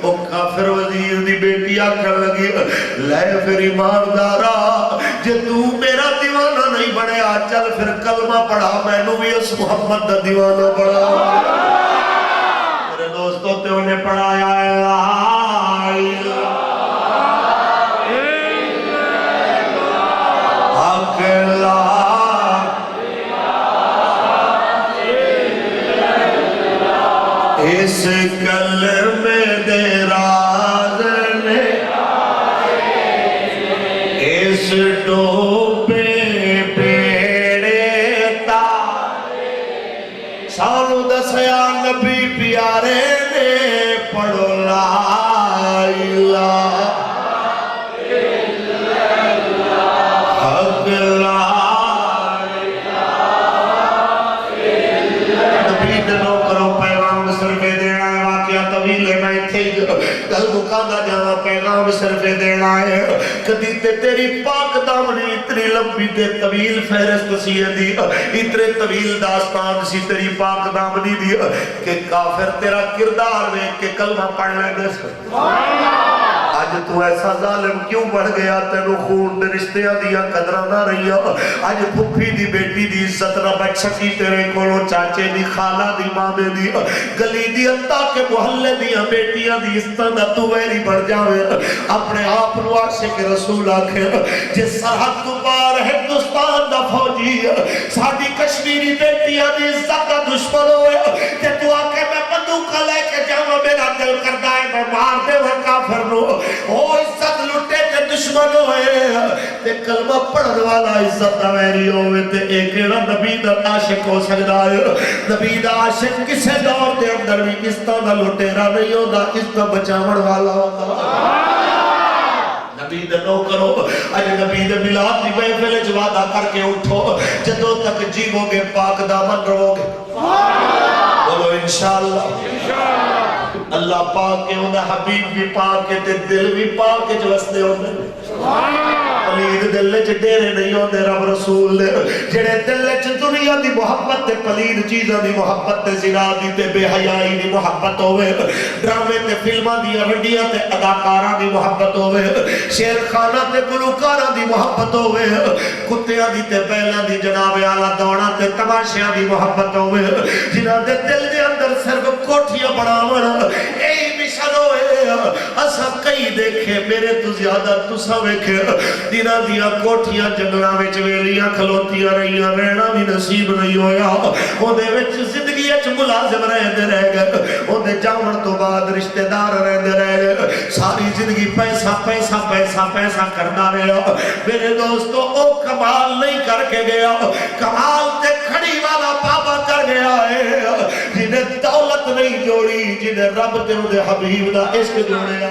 وہ کافر وزیر دی بیٹی آکھر لگی لے پھر ایماندارا جے تو میرا دیوانہ نہیں بڑھیا چل پھر کلمہ پڑھا میں نو بھی اس محمد دا دیوانہ پڑھا میرے دوستوں تے انہیں پڑھایا اس کلمے دے راز نے اس ڈوبے بیڑے تارے سانو دسیا نبی پیارے نے پڑھو لا الہ حق لا الہ نبی دنوں کرو پیغام سر کے دینا ہے واقعہ طویل ہے میں تھے گل مکانا جانا پیغام صرف دینا ہے کدی تے تیری پاک دامنی اتنی لمبی تے طویل فہرست سی دی اتنے طویل داستان سی تیری پاک دامنی دی کہ کافر تیرا کردار میں کہ کلمہ پڑھ لے دے آج تو ایسا ظالم کیوں بڑھ گیا تینو خون دے رشتیاں دیا قدرہ نہ رہی آج پھپھی دی بیٹی دی عزت نہ بچ سکی تیرے کولو چاچے دی خالہ دی مامے دی گلی دی اتا کے محلے دیا بیٹیاں دی استنہ تو ویری بڑھ جاوے اپنے آپ نو عاشق رسول آکھے جس سرحد تو پار ہندوستان دا فوجی ساڑی کشمیری بیٹیاں دی عزت دا دشمن ہوئے کہ تو آکے میں بندوقہ لے کے جاؤں میرا دل کردہ ہے میں مار دے وہ کافر نو او عزت لٹے تے دشمن ہوئے تے کلمہ پڑھن والا عزت دا ویری ہوئے تے ایک نبی دا عاشق ہو سکتا ہے نبی دا عاشق کسے دور دے اندر بھی اس طرح لٹیرا نہیں ہوتا اس طرح بچاون والا ہوتا نبی دے نو کرو اج نبی دے ملاد دی محفل وچ وعدہ کر کے اٹھو جدوں تک جیو گے پاک دامن رہو گے بولو انشاءاللہ اللہ پاک کے ہوندہ حبیب بھی پاک کے تے دل بھی پاک کے جو وستے ہوندے پلید دل چ ڈیرے نہیں ہوندے رب رسول دے جڑے دل چ دنیا دی محبت تے پلید چیزاں دی محبت تے زنا دی تے بے حیائی دی محبت ہوئے ڈرامے تے فلماں دی رڈیاں تے اداکاراں دی محبت ہوئے شیر خانہ تے گلوکاراں دی محبت ہوئے کتیاں دی تے بیلاں دی جناب اعلیٰ دوڑاں تے تماشیاں دی محبت ہوئے جنہاں دے دل دے اندر صرف کوٹھیاں بڑھاون یہی مشن ہوئے اسا کئی دیکھے میرے تو زیادہ تسا ویکھے دینا دیا کوٹھیاں جنگلاں وچ ویلیاں کھلوتیاں رہیاں رہنا بھی نصیب نہیں ہویا اودے وچ زندگی وچ ملازم رہندے رہ گئے اودے جاون تو بعد رشتہ دار رہندے رہ گئے ساری زندگی پیسہ پیسہ پیسہ پیسہ کرنا رہا میرے دوستو او کمال نہیں کر کے گیا کمال تے کھڑی والا بابا کر گیا ہے جنہیں دولت نہیں جوڑی جنہیں رب تے اندے حبیب دا عشق جوڑیا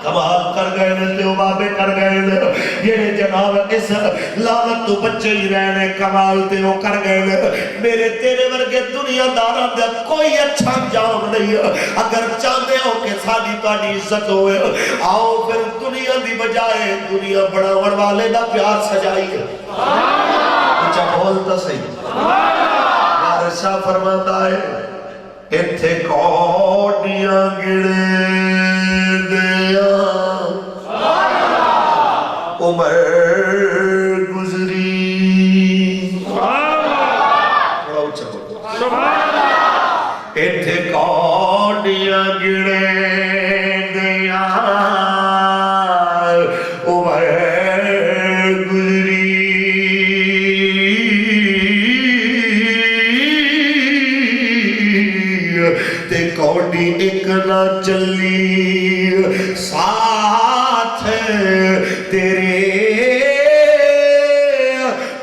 کمال کر گئے نے تے بابے کر گئے نے یہ جناب اس لعنت تو بچے ہی رہنے کمال تے وہ کر گئے نے میرے تیرے ورگے دنیا دارہ دے کوئی اچھا انجام نہیں اگر چاہتے ہو کہ ساری تاری عزت ہوئے آؤ پھر دنیا دی بجائے دنیا بڑھاون والے دا پیار سجائیے اچھا بولتا صحیح شاہ فرماتا ہے اتھے کوڑیاں گڑے دیا عمر گزری بڑا اچھا بولتا اتھے کوڑیاں گڑے دیا عمر کوڑی ایک نہ چلی ساتھ تیرے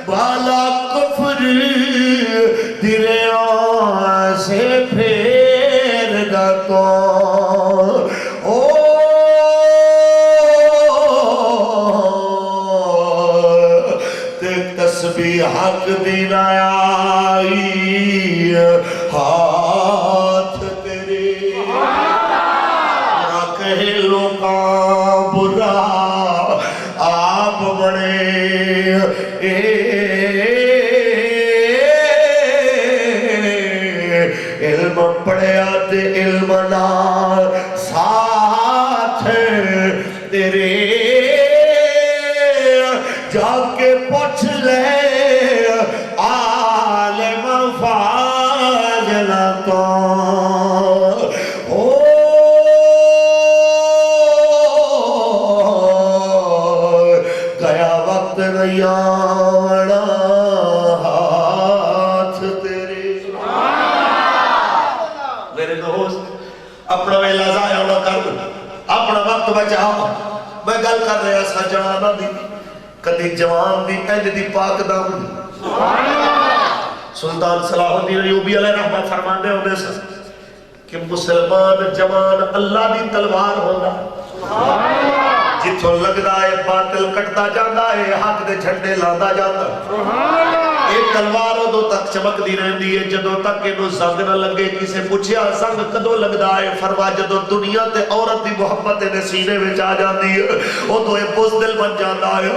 بالا کفر دریاں سے پھیر گا تو او تے تسبیح حق دین آئی ہاتھ برا آپ بڑے علم پڑھیا تے علم نال ساتھ تیرے جا کے پوچھ لے عالم فاضل تو یانا ہاتھ تیرے میرے دوست اپنا ویلا ضائع نہ کر اپنا وقت بچا میں گل کر رہا سا جوانہ دی کدی جوان دی اہل دی پاک دامن سلطان صلاح الدین ایوبی علیہ رحمہ فرماندے ہوندے سے کہ مسلمان جوان اللہ دی تلوار ہونا جتوں لگدا ہے باطل کٹدا جاندا ہے حق دے جھنڈے لاندا جاندا یہ تلوار ادو تک چمکتی رہتی ہے جدو تک یہ زنگ نہ لگے. کسے پوچھیا زنگ کدو لگتا ہے؟ فرما جدو دنیا تے عورت دی محبت دے سینے میں آ جاتی ہے ادو یہ بزدل بن جاتا ہے.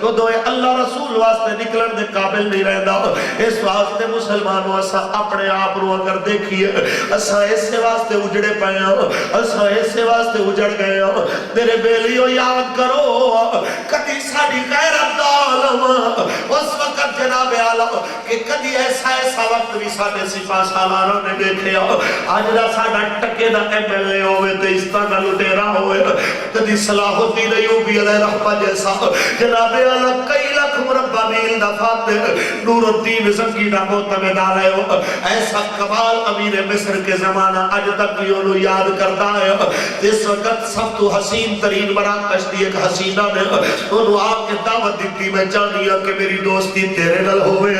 ادو یہ اللہ رسول واسطے نکلن دے قابل نہیں رہتا. اس واسطے مسلمانوں اسا اپنے آپ نو اگر دیکھیے اسا اسے واسطے اجڑے پے ہاں, اسا اسے واسطے اجڑ گئے ہاں. میرے بیلیو یاد کرو کدی ساڈی غیرت دا عالم اس وقت جناب عالم کہ کدی ایسا وقت بھی ساڈے سپاہ سالاروں نے دیکھیا اج دا ساڈا ٹکے دا ایم ایل اے ہوئے تے اس طرح لٹیرا ہوئے کدی صلاح الدین ایوبی علیہ رحمہ جیسا جناب عالم کئی لاکھ مربع میل دا فاتح نور الدین زنگی دا معتمد علیہ ہو. ایسا کمال امیر مصر کے زمانہ اج تک بھی انہوں یاد کرتا ہے. اس وقت سب تو حسین ترین مراکش دی ایک حسینہ نے انہوں آپ کے دعوت دیتی میں چاہنی ہے کہ میری دوستی تیرے نل ہوئے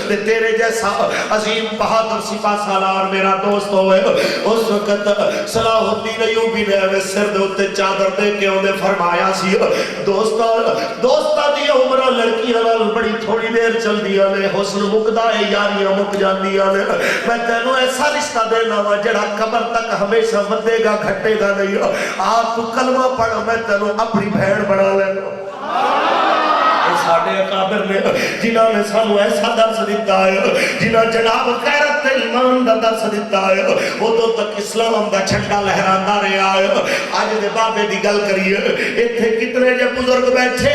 تے تیرے جیسا عظیم بہادر سپاہ سالار میرا دوست ہوئے. اس وقت صلاح الدین ایوبی نے سر دے اتے چادر دے کے انہیں فرمایا سی دوستا دی عمرہ لڑکیاں نال بڑی تھوڑی دیر چل دیا نے حسن مکدہ ہے یاریاں مک جان دیا نے. میں تینوں ایسا رشتہ دینا وا جڑا قبر تک ہمیشہ ودے گا گھٹے گا نہیں. آپ تو کلمہ پڑھ میں تینوں اپنی بھیڑ بنا لینا. ساڑھے اکابر نے جنہاں نے سانو ایسا درس دیتا ہے جنہاں جناب غیرت ایمان دا درس دیتا ہے وہ تو تک اسلام دا چھنڈا لہراندہ رہا ہے. آج دے بابے دی گل کریے اتھے کتنے جے بزرگ بیٹھے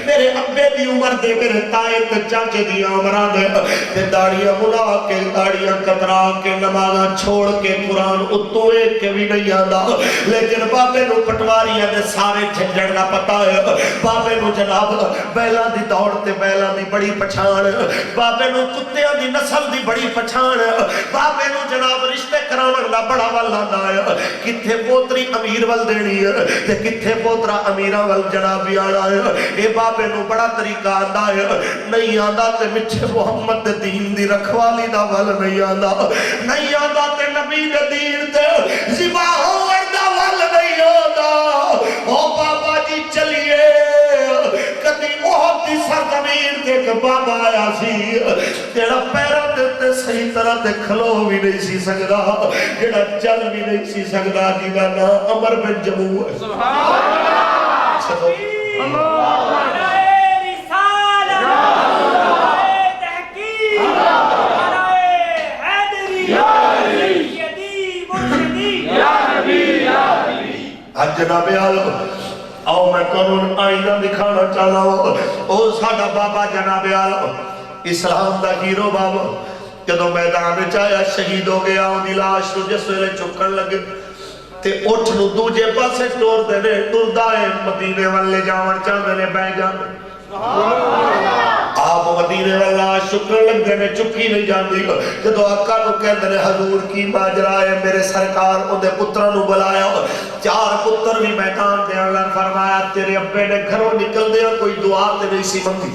میرے ابے دی عمر دے میرے تائے تے چاچے دی عمرہ دے تے داڑیاں ملا کے داڑیاں کترا کے نمازاں چھوڑ کے قرآن اتو ایک کے بھی نہیں آندا. لیکن بابے نو پٹواریاں دے سارے جھنجڑ دا پتا ہے. بابے نو جناب بیلا دی دوڑتے بیلا دی بڑی پچھان, بابے نو کتیاں دی نسل دی بڑی پچھان, بابے نو جناب رشتے کراون دا بڑا والا ہے. کتھے پوتری امیر ول دینی ہے تے کتھے پوترا امیراں ول جناب آنا ہے. اے بابے نو بڑا طریقہ آندا ہے. نہیں آندا تے میٹھے محمد دے دین دی رکھوالی دا ول نہیں آندا, نہیں آندا تے نبی دے دین تے ذبح ہون دا ول نہیں آندا. او بابا جی چلیے کدی بہت دی سرزمین کے ایک بابا آیا سی جڑا پیروں دیتے صحیح طرح تے کھلو بھی نہیں سی سکدا, جڑا چل بھی نہیں سی سکدا, جیدہ نام عمر بن جموع ہے. سبحان اللہ. جناب عالم آؤ میں قانون آئینہ دکھانا چاہتا ہوں. او ساڑھا بابا جناب عالم اسلام دا ہیرو بابا جدو میدان میں چاہیا شہید ہو گیا انہی لاش نو جس ویلے چکن لگے تے اٹھ نو دوجے پاسے ٹور دینے ٹردائے مدینے والے جاون چاہتے نے بہ جانے. آپ مدینے والا شکر لگ دینے چکی نہیں جاندی. جدو آقا نو کہندے نے حضور کی ماجرا ہے میرے سرکار اندے پترہ نو بلایا, 4 پتر بھی میدان دے اللہ فرمایا تیرے ابے نے گھروں نکل دیا کوئی دعا تے نہیں سی منگی.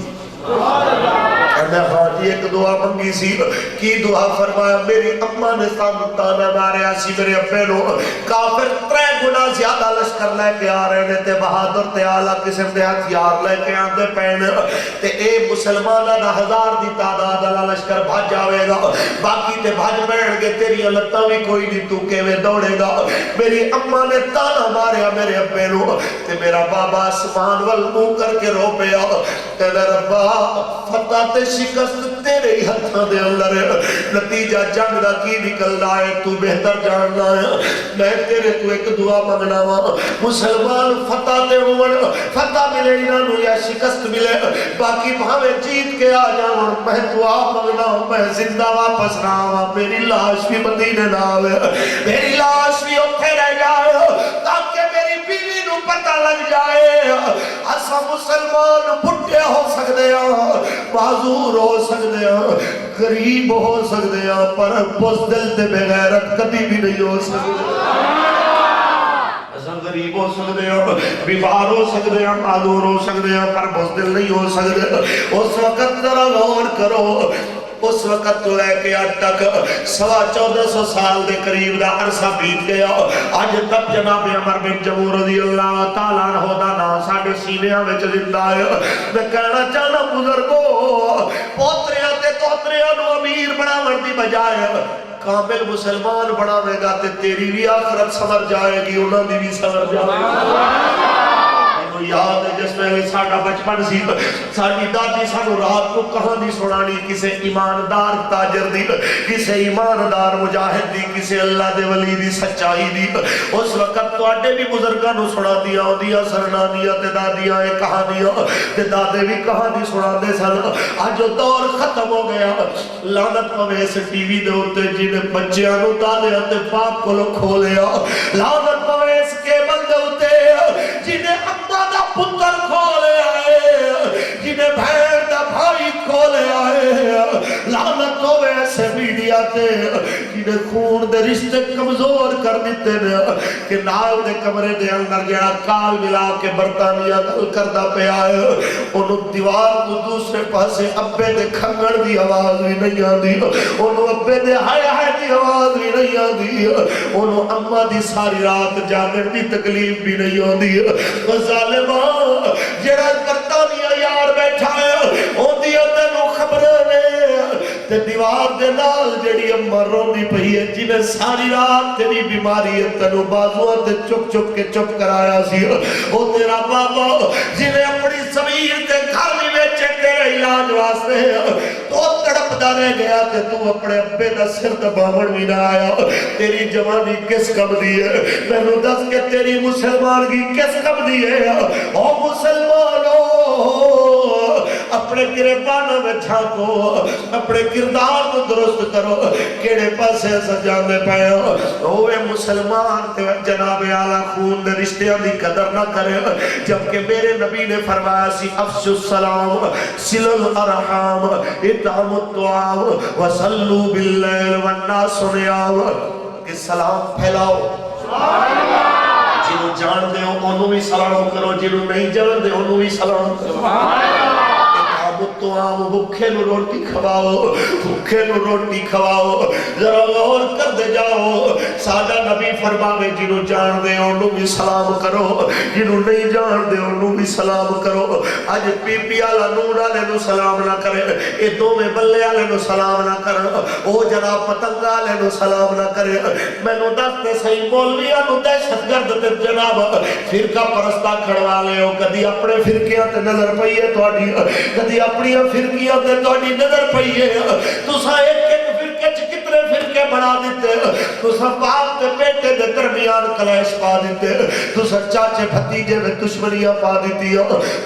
کہنے ہاں جی ایک دعا منگی سی. کی دعا فرمایا میری اممہ نے سامتانا ماریا سی میرے ابے نو کافر 3 گنا زیادہ لشکر لے کے آ رہے نے تے بہادر تے آلہ قسم دے ہتھیار لے کے آندے پین تے اے مسلمانہ نہ 1000 دی تعداد اللہ لشکر بھاج جاوے گا باقی تے بھاج بیٹھ گے تیری اللہ بھی کوئی نہیں تو کیوے دوڑے گا. میری اممہ نے تانا ماریا میرے ابے نو تے میرا بابا اسمان والمو کر کے رو پیا. کہنے ربا فتح تے شکست تیرے ہی ہتھاں دے اندر ہے, نتیجہ جنگ دا کی نکل رہا ہے تو بہتر جاننا ہے. میں تیرے تو ایک دعا مانگنا وا مسلمان فتح تے ہون فتح ملے انہوں یا شکست ملے باقی بھاوے جیت کے آ جاؤں میں دعا مانگنا میں زندہ واپس نہ آوا میری لاش بھی مدینے نہ آوے میری لاش بھی اتھے رہ جائے تاکہ میری بیوی نو پتہ لگ جائے. اسا مسلمان بھٹے ہو سکتے ہیں معذور ہو سکتے ہیں غریب ہو سکتے ہیں پر بزدل تے بغیرت کبھی بھی نہیں ہو سکتے. غریب ہو سکتے ہیں بیمار ہو سکتے ہیں معذور ہو سکتے ہیں پر بزدل نہیں ہو سکتے. اس وقت ذرا غور کرو اس وقت تو لے کے آج تک 1450 سال دے قریب دا عرصہ بیت گیا آج تک جناب عمر بن جمور رضی اللہ تعالیٰ عنہ دا نام ساڑھے سینیاں میں زندہ ہے میں کہنا چاہنا بزرگو پوتریاں تے توتریاں نو امیر بنا وردی بجائے کامل مسلمان بناوے گا تے تیری بھی آخرت سمر جائے گی انہاں دی بھی سمر جائے گی یاد ہے جس میں ساڑھا بچپن سی ساڑھی دادی سانو رات کو کہانی سنانی کسے ایماندار تاجر دی کسے ایماندار مجاہد دی کسے اللہ دے ولی دی سچائی دی اس وقت تو آڈے بھی بزرگاں نو سنا دیا دیا سرنا دیا تے دادیاں کہانیاں تے دادے بھی کہانی سنا دے سن آج جو دور ختم ہو گیا لعنت پوے اس ٹی وی دے ہوتے جن بچیاں نو دادے اتفاق کو لو کھولیا لعنت پوے اس کیبل دے ہوتے جنہیں اما دا پتر کھولے آئے جنہیں بھین دا بھائی کھولے آئے لعنت ہوئے ایسے میڈیا تے جنہیں خون دے رشتے کمزور کر دیتے نے کہ نال دے کمرے دے اندر جڑا کال ملا کے برطانیہ گل کردہ پہ آئے انہوں دیوار تو دوسرے پاسے ابے دے کھنگڑ دی آواز بھی نہیں آدھی انہوں ابے دے ہائے ہائے دی آواز بھی نہیں آدھی انہوں اممہ دی ساری رات جاگر دی تکلیف بھی نہیں آدھی ظالمان جڑا برطانیہ یار بیٹھا ہے ان دیا تینو خبرنے تے دیوار دے نال جڑی اممہ روندی پہی ہے جنہیں ساری رات تیری بیماری ہے تینو بازوہ تے چپ چپ کے چپ کرایا سی وہ تیرا بابا جنہیں اپنی زمین تے گھر بھی بیچے تیرے علاج واسطے تو تڑپ دانے گیا کہ تو اپنے ابے دا سر دبامن بھی نہ آیا تیری جوانی کس کم دی ہے میں نو دس کہ تیری مسلمان کی کس کم دی ہے او مسلمانوں اپنے گریبانوں میں جھانکو اپنے کردار کو درست کرو کیڑے پاسے سجانے پائے اوے مسلمان جناب اعلیٰ خون دے رشتیاں دی قدر نہ کرے جبکہ میرے نبی نے فرمایا سی افش السلام سل الارحام اطعام الطعام وصلو باللیل والناس نیام کہ سلام پھیلاؤ جنہوں جان دے ہو انہوں بھی سلام کرو جنہوں نہیں جان دے انہوں بھی سلام کرو تو آم بھوکے نو روٹی کھواؤ بھوکے نو روٹی کھواؤ ذرا غور کر دے جاؤ سادہ نبی فرماوے جنہوں جان دے انہوں بھی سلام کرو جنہوں نہیں جان دے انہوں بھی سلام کرو آج پی پی آلہ نور آلے نو سلام نہ کرے اے دو میں بلے آلے نو سلام نہ کرے او جناب پتنگ آلے نو سلام نہ کرے میں نو دستے صحیح مولویاں نو دہشت گرد تے جناب فرقہ پرستہ کھڑوا لے ہو کدی اپنے فرقیاں تے نظر پئیے تو آڈی کدی اپنی فرقیاں تے توڑی نظر پئیے تو سا ایک ایک فرقے چھ کتنے فرقے بنا دیتے تو سا باپ تے بیٹے دے درمیان کلیش پا دیتے تو سا چاچے بھتیجے میں دشمنیاں پا دیتی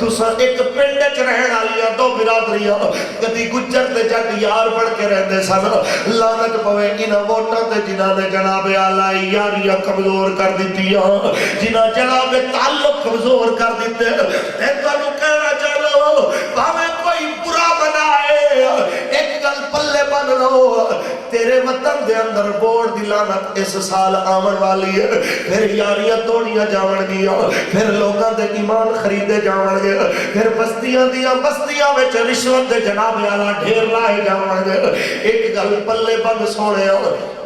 تو سا ایک پنڈے چھ رہن آلیاں دو برادریاں کدی گجر تے جٹ یار بڑھ کے رہنے سن لعنت پوے انہاں ووٹاں تے جنہاں نے جناب اعلیٰ یاریاں کمزور کر دیتی جنہاں جناب تعلق کمزور کر دیتے ایک تو کہنا چاہو ہمیں کوئی برا بنائے ایک گل پلے بن رہو تیرے وطن دے اندر بورڈ دی لعنت اس سال آمن والی ہے پھر یاریاں توڑیاں جاون گیا پھر لوگاں دے ایمان خریدے جاون گے پھر بستیاں وچ رشوت دے جناب اعلیٰ ڈھیر لائے جاون گے ایک گل پلے بن سونے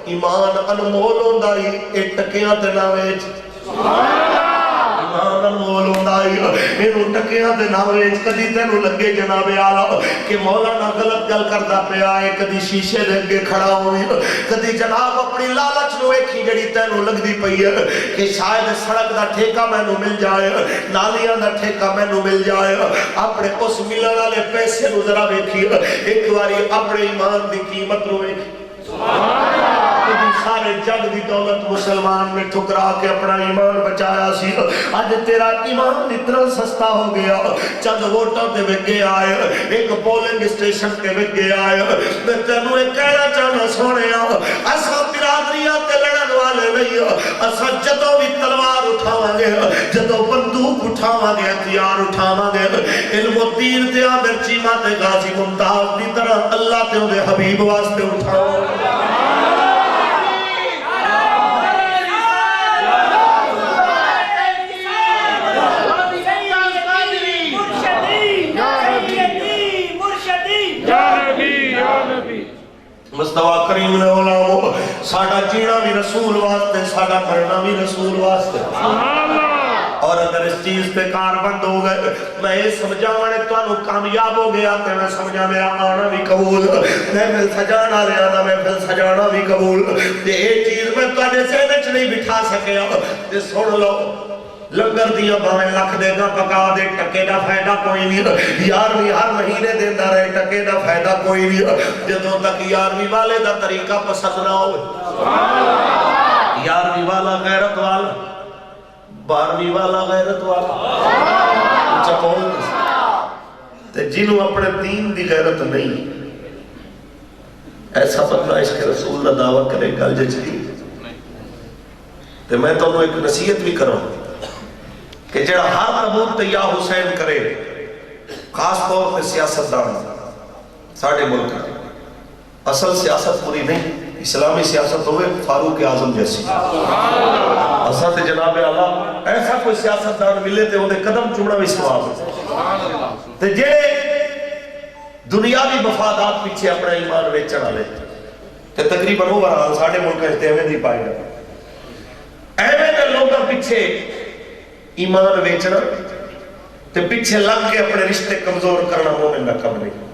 ایمان انمول ہوندا ہی اے ٹکیاں تے نہ ویچ ایمان انمول ہوندا ہی اینوں ٹکیاں تے نہ ویچ کدی تینوں لگے جناب اعلیٰ کہ مولانا غلط گل کردا پیا ہے کدی شیشے دے اگے کھڑا ہوئی کدی جناب اپنی لالچ نو ویکھی جڑی تینوں لگدی پئی ہے کہ شاید سڑک دا ٹھیکہ مینوں مل جائے نالیاں دا ٹھیکہ مینوں مل جائے اپنے اس ملن والے پیسے نو ذرا ویکھی ایک واری اپنے ایمان دی قیمت نو ویکھی سارے جگ دی دولت مسلمان میں ٹھکرا کے اپنا ایمان بچایا سی آج تیرا ایمان اتنا سستا ہو گیا چند ووٹوں تے وگے آئے ایک پولنگ اسٹیشن تے وگے آئے میں تینوں ایک کہنا چاہنا سونے ایسا برادریاں تے لڑن والے نہیں ایسا جدوں بھی تلوار اٹھاواں گے جدوں بندوق اٹھاواں گے ہتھیار اٹھاواں گے علم و دین تے عامر چیمہ تے غازی ممتاز دی طرح اللہ تے انہیں حبیب واسطے اٹھاواں Ya Rabbi, Ya Rabbi. ساڈا مرنا بھی رسول واسطے سبحان اللہ اور اگر اس چیز پہ کار بند ہو گئے میں یہ سمجھانے تو انہوں کامیاب ہو گیا کہ میں سمجھا میرا آنا بھی قبول میں پھر سجانا رہا میں پھر سجانا بھی قبول یہ چیز میں تو ذہن نہیں بٹھا سکیا تے سن لو لنگر دیا بھاویں لکھ دے گا پکا دے ٹکے دا فائدہ کوئی نہیں یارویں ہر مہینے دینا رہے ٹکے دا فائدہ کوئی نہیں جدوں تک یارویں والے دا طریقہ پسند نہ ہوئے یارویں والا غیرت والا 12ویں والا غیرت والا چپول تے جنہوں اپنے دین دی غیرت نہیں ایسا بندہ عشق رسول دا دعویٰ کرے گل جچی تے میں تو ایک نصیحت بھی کروں کہ جڑا ہر نبوت تے یا حسین کرے خاص طور پہ سیاستدان ساڑھے ملک اصل سیاست پوری نہیں اسلامی سیاست ہوئے فاروق اعظم جیسی اصل تے جناب اللہ ایسا کوئی سیاستدان ملے تے انہیں قدم چوڑا بھی ثواب ہے تے جڑے دنیاوی مفادات پیچھے اپنا ایمان ویچن والے تے تقریباً وہ برحال ساڑھے ملک اجتے ہوئے نہیں پائے گا ایویں دے لوگوں پیچھے ایمان ویچنا تے پیچھے لگ کے اپنے رشتے کمزور کرنا مومن نہ کم نہیں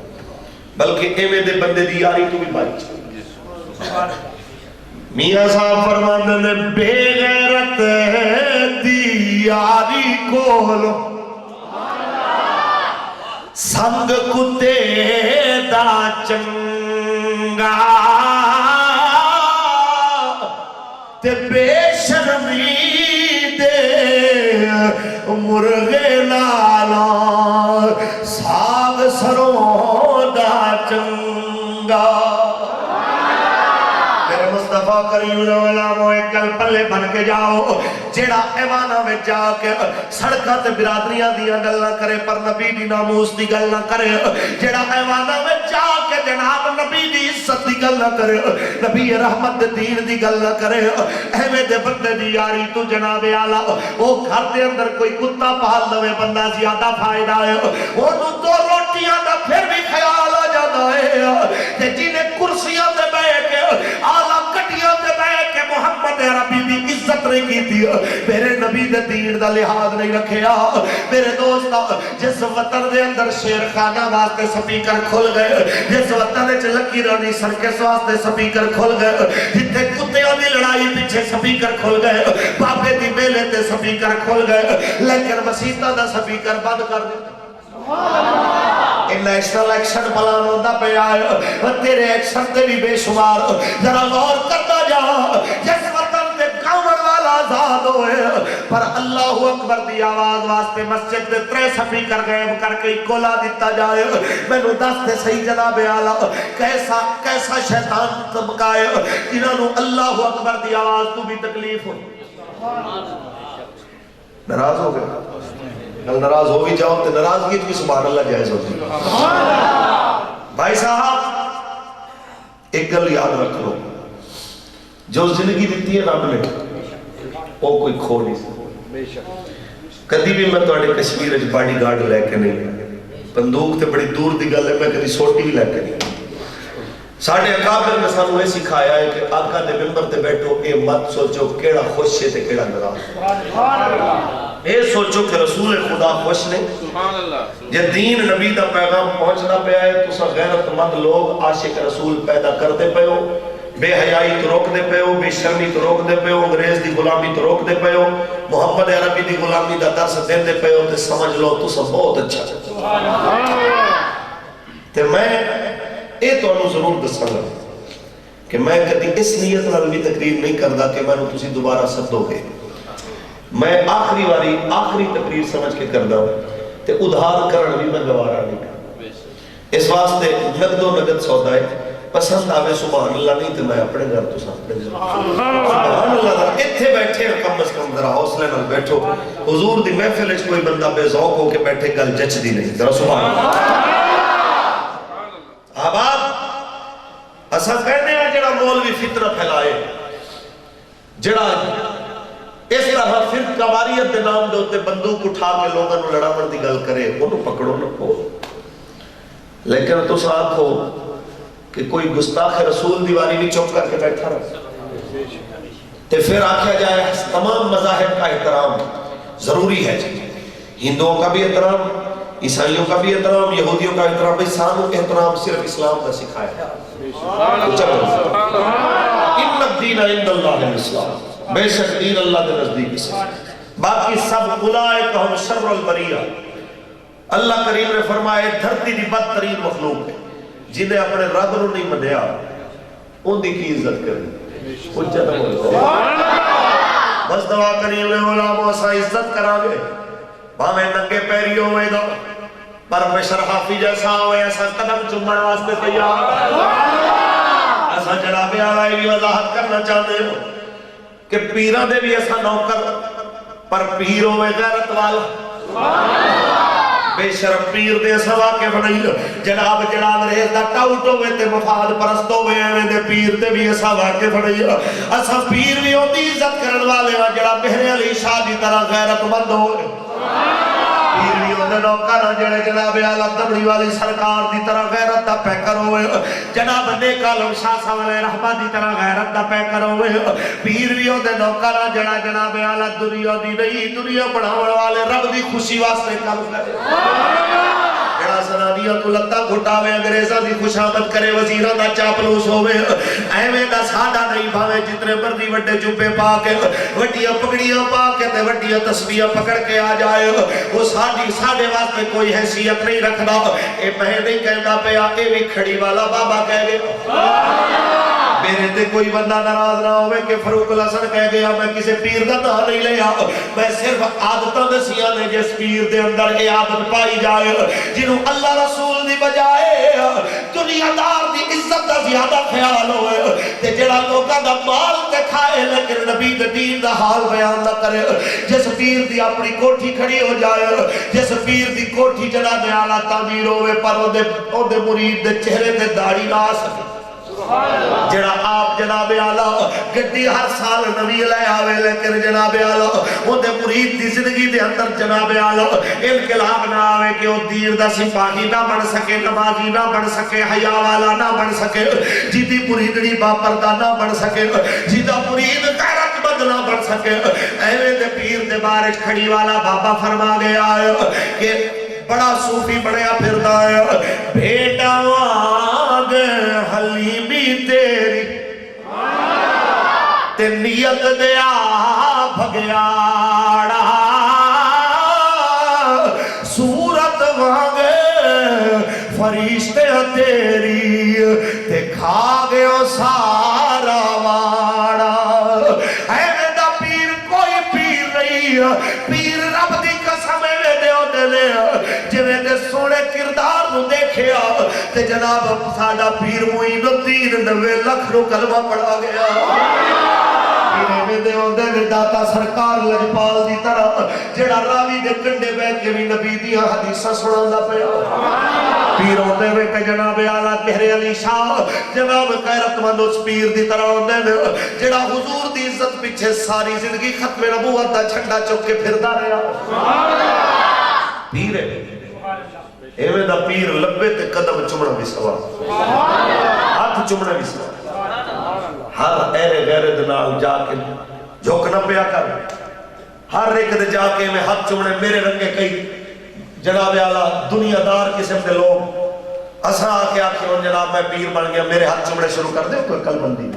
بلکہ ایویں دے بندے دی یاری تو بھی بائی میاں صاحب فرماندے نے بے غیرت دی یاری کولو سنگ کتے دا چنگا تے بے شرمی مرغے لالا ساگ سروں دا چنگا میرے مصطفیٰ کریم العالم ایک گل پلے بن کے جاؤ جیڑا ایوانہ میں جا کے سڑکہ تے برادریاں دیا گل نہ کرے پر نبی دی ناموس دی گل نہ کرے جیڑا ایوانہ میں جا کے جناب نبی دی عزت دی گل نہ کرے نبی رحمت دین دی گل نہ کرے احمد دے بندے دی یاری تو جناب اعلیٰ وہ گھر دے اندر کوئی کتا پال دوے بندہ زیادہ فائدہ ہے وہ دو روٹیاں دا پھر بھی خیال آ جانا ہے کہ جنہیں کرسیاں دے بیٹھ کے آلہ کٹیاں دے بیٹھ کے محمد عربی دی عزت نہیں کی تھی میرے نبی دے دین دا لحاظ نہیں رکھیا میرے دوست جس وطن دے اندر شیر خانہ واسطے سپیکر کھل گئے جس وطن دے لکی رانی سرکس واسطے سپیکر کھل گئے جتنے کتیاں دی لڑائی پیچھے سپیکر کھل گئے بابے دی میلے تے سپیکر کھل گئے لیکن مسیطہ دا سپیکر بند کر دے نیشنل ایکشن پلان ہوتا پہ آئے تیرے ایکشن تے بھی بے شمار ذرا غور کرتا جا جس وطن تے کامر والا آزاد ہوئے پر اللہ اکبر دی آواز واسطے مسجد دے 3 سپیکر غائب کر کے کولا دیتا جائے میں نو دس تے صحیح جناب اعلیٰ کیسا شیطان طبقائے انہوں نے اللہ اکبر دی آواز تو بھی تکلیف ہو ناراض ہو گئے کل ناراض ہو بھی جاؤ تو ناراضگی بھی سبحان اللہ جائز ہوتی بھائی صاحب ایک گل یاد رکھ لو جو زندگی دیتی ہے رب نے وہ کوئی کھو نہیں سکتا کدی بھی میں تھوڑے کشمیر وچ باڈی گارڈ لے کے نہیں بندوق تے بڑی دور دی گل ہے میں کدی سوٹی بھی لے کے نہیں ساڑھے اکابر نے سانو یہ سکھایا ہے کہ آقا دے ممبر تے بیٹھو اے مت سوچو کیڑا خوش ہے تے کیڑا ناراض اے سوچو کہ رسول خدا خوش نے یہ دین نبی دا پیغام پہنچنا پہ آئے تو سا غیرت مند لوگ عاشق رسول پیدا کرتے پہ ہو بے حیائی تو روک دے پہ ہو بے شرمی تو روک دے پہ ہو انگریز دی غلامی تو روک دے پہ ہو محمد عربی دی غلامی دا درس دے دے پہ ہو تے سمجھ لو تو سا بہت اچھا تے میں اے تو انہوں ضرور دسا گا کہ میں کدی اس نیت نال بھی تقریر نہیں کردا کہ میں نے تسی دوبارہ سدو گے میں آخری واری آخری تقریر سمجھ کے کردا تے ادھار کرن بھی میں گوارا نہیں کر اس واسطے نقد و نقد سودا ہے پسند آوے سبحان اللہ نہیں تے میں اپنے گھر تو سامنے سبحان اللہ ذرا اتھے بیٹھے کم از کم ذرا حوصلے نال بیٹھو حضور دی محفل وچ کوئی بندہ بے ذوق ہو کے بیٹھے گل جچ دی نہیں ذرا سبحان اللہ آباد اسا کہنے ہیں جڑا مولوی فتنہ پھیلائے جڑا اس طرح فرقہ واریت دے نام دے ہوتے بندوق اٹھا کے لوگوں نے لڑاون دی گل کرے انہوں پکڑو نہ ہو لیکن تو ساتھ ہو کہ کوئی گستاخ رسول دیواری بھی چپ کر کے بیٹھا رہا تو پھر آکھا جائے تمام مذاہب کا احترام ضروری ہے. ہندوؤں کا بھی احترام، عیسائیوں کا بھی احترام، یہودیوں کا احترام. بھئی سانوں احترام صرف اسلام کا سکھایا. ان الدین عند اللہ الاسلام، بے شک دین اللہ کے نزدیک سے. باقی سب اولئک ہم شر البریہ. اللہ کریم نے فرمایا دھرتی دی بدترین مخلوق ہے جنہیں اپنے رب نو نہیں منیا ان دی کی عزت کرنی. حجت بس دعا کریم نے علماء سا عزت کرا گے بھاویں ننگے پیری ہوئے گا پر بشر حافی جیسا ہوئے ایسا قدم چمڑ واسطے تیار. ایسا جناب آلائی بھی وضاحت کرنا چاہتے ہو کہ پیرہ دے بھی ایسا نوکر پر پیر ہوئے غیرت والا. بے شرم پیر دے ایسا واقع نہیں. جناب جناب ریز دا ٹاؤٹ ہوئے تے مفاد پرست ہوئے ہیں دے پیر دے بھی ایسا واقع نہیں. ایسا پیر بھی ہوتی عزت کرن والے ہیں جڑا بہر علی شاہ دی طرح غیرت مند ہوئے. پیر بھی ہوتے نوکر جڑے جناب اعلیٰ دمڑی والی سرکار دی طرح غیرت دا پیکر ہوئے. جناب نیک عالم شاہ صاحب رحمہ دی طرح غیرت دا پیکر ہوئے. پیر بھی ہوتے نوکر جڑا جناب اعلیٰ دنیا دی نہیں دنیا بڑھاون والے رب دی خوشی واسطے کام کرے. جڑا سنانیہ تو لتا گھٹاوے انگریزہ دی خوش آمد کرے وزیرہ دا چاپلوس ہوئے. ایویں دا سادہ نہیں بھاوے جتنے مردی وڈے جبے پا کے وڈیاں پگڑیاں پا کے تے وڈیاں تسبیحاں پکڑ کے آ جائے وہ ساڑھے واسطے کوئی حیثیت نہیں رکھنا. اے میں نہیں کہنا پیا اے بھی کھڑی والا بابا کہہ گیا. میرے تے کوئی بندہ ناراض نہ ہوئے کہ فاروق الحسن کہہ گیا میں کسی پیر دا نام نہیں لیا. میں صرف عادتاں دسیاں نے جس پیر دے اندر اے عادت پائی جائے جنہوں اللہ رسول دی بجائے دنیا دار دی عزت دا زیادہ خیال ہوئے تے جڑا لوگاں دا مال تے کھائے لیکن نبی دے دین دا حال بیان نہ کرے. جس پیر دی اپنی کوٹھی کھڑی ہو جائے جس پیر دی کوٹھی جناب اعلیٰ تعمیر ہوئے پر او دے مرید دے چہرے تے داڑھی نہ آ سکے. جڑا آپ جناب اعلیٰ گڈی ہر سال نوی لے آوے لیکن جناب اعلیٰ وہ دے مرید دی زندگی دے اندر جناب اعلیٰ انقلاب نہ آوے کہ وہ دیر دا سپاہی نہ بن سکے نمازی نہ بن سکے حیا والا نہ بن سکے جیدی مریدڑی باپردہ نہ بن سکے جیدہ مرید غیرت مند نہ بن سکے. ایویں دے پیر دے بارش کھڑی والا بابا فرما گیا ہے کہ بڑا صوفی بڑیا پھردا ہے بیٹا واگ حلیمی تیری تے نیت دیا بھگیاڑا صورت واگ فرشتے تیری تے کھا گئے سارا واڑا. ایویں دا پیر کوئی پیر نہیں. پیر رب دی قسم جویں دے سونے کردار نو دیکھیا تے جناب ساڈا پیر معین الدین 90 لاکھ رو کلمہ پڑھا گیا. پیرے دے ہوندے نے داتا سرکار لجپال دی طرح جڑا راوی دے کنڈے بیٹھ کے بھی نبی دیاں حدیثاں سناندا پیا. پیر ہوندے وے کہ جناب اعلیٰ بہر علی شاہ جناب غیرت مند اس پیر دی طرح ہوندے نے جڑا حضور دی عزت پیچھے ساری زندگی ختم نبوت دا جھنڈا چک کے پھردا رہیا. پیر ہے ایویں دا پیر لبے تے قدم چمڑا بھی سوا ہاتھ چمڑا بھی سوا. ہر ایرے غیرے دنال جا کے جھوکنا پیا کر ہر ایک دے جا کے میں ہاتھ چمڑے میرے رنگے کئی جناب اعلیٰ دنیا دار قسم کے لوگ اساں آ کے آکھے جناب میں پیر بن گیا میرے ہاتھ چمڑے شروع کر دے کوئی کل بندی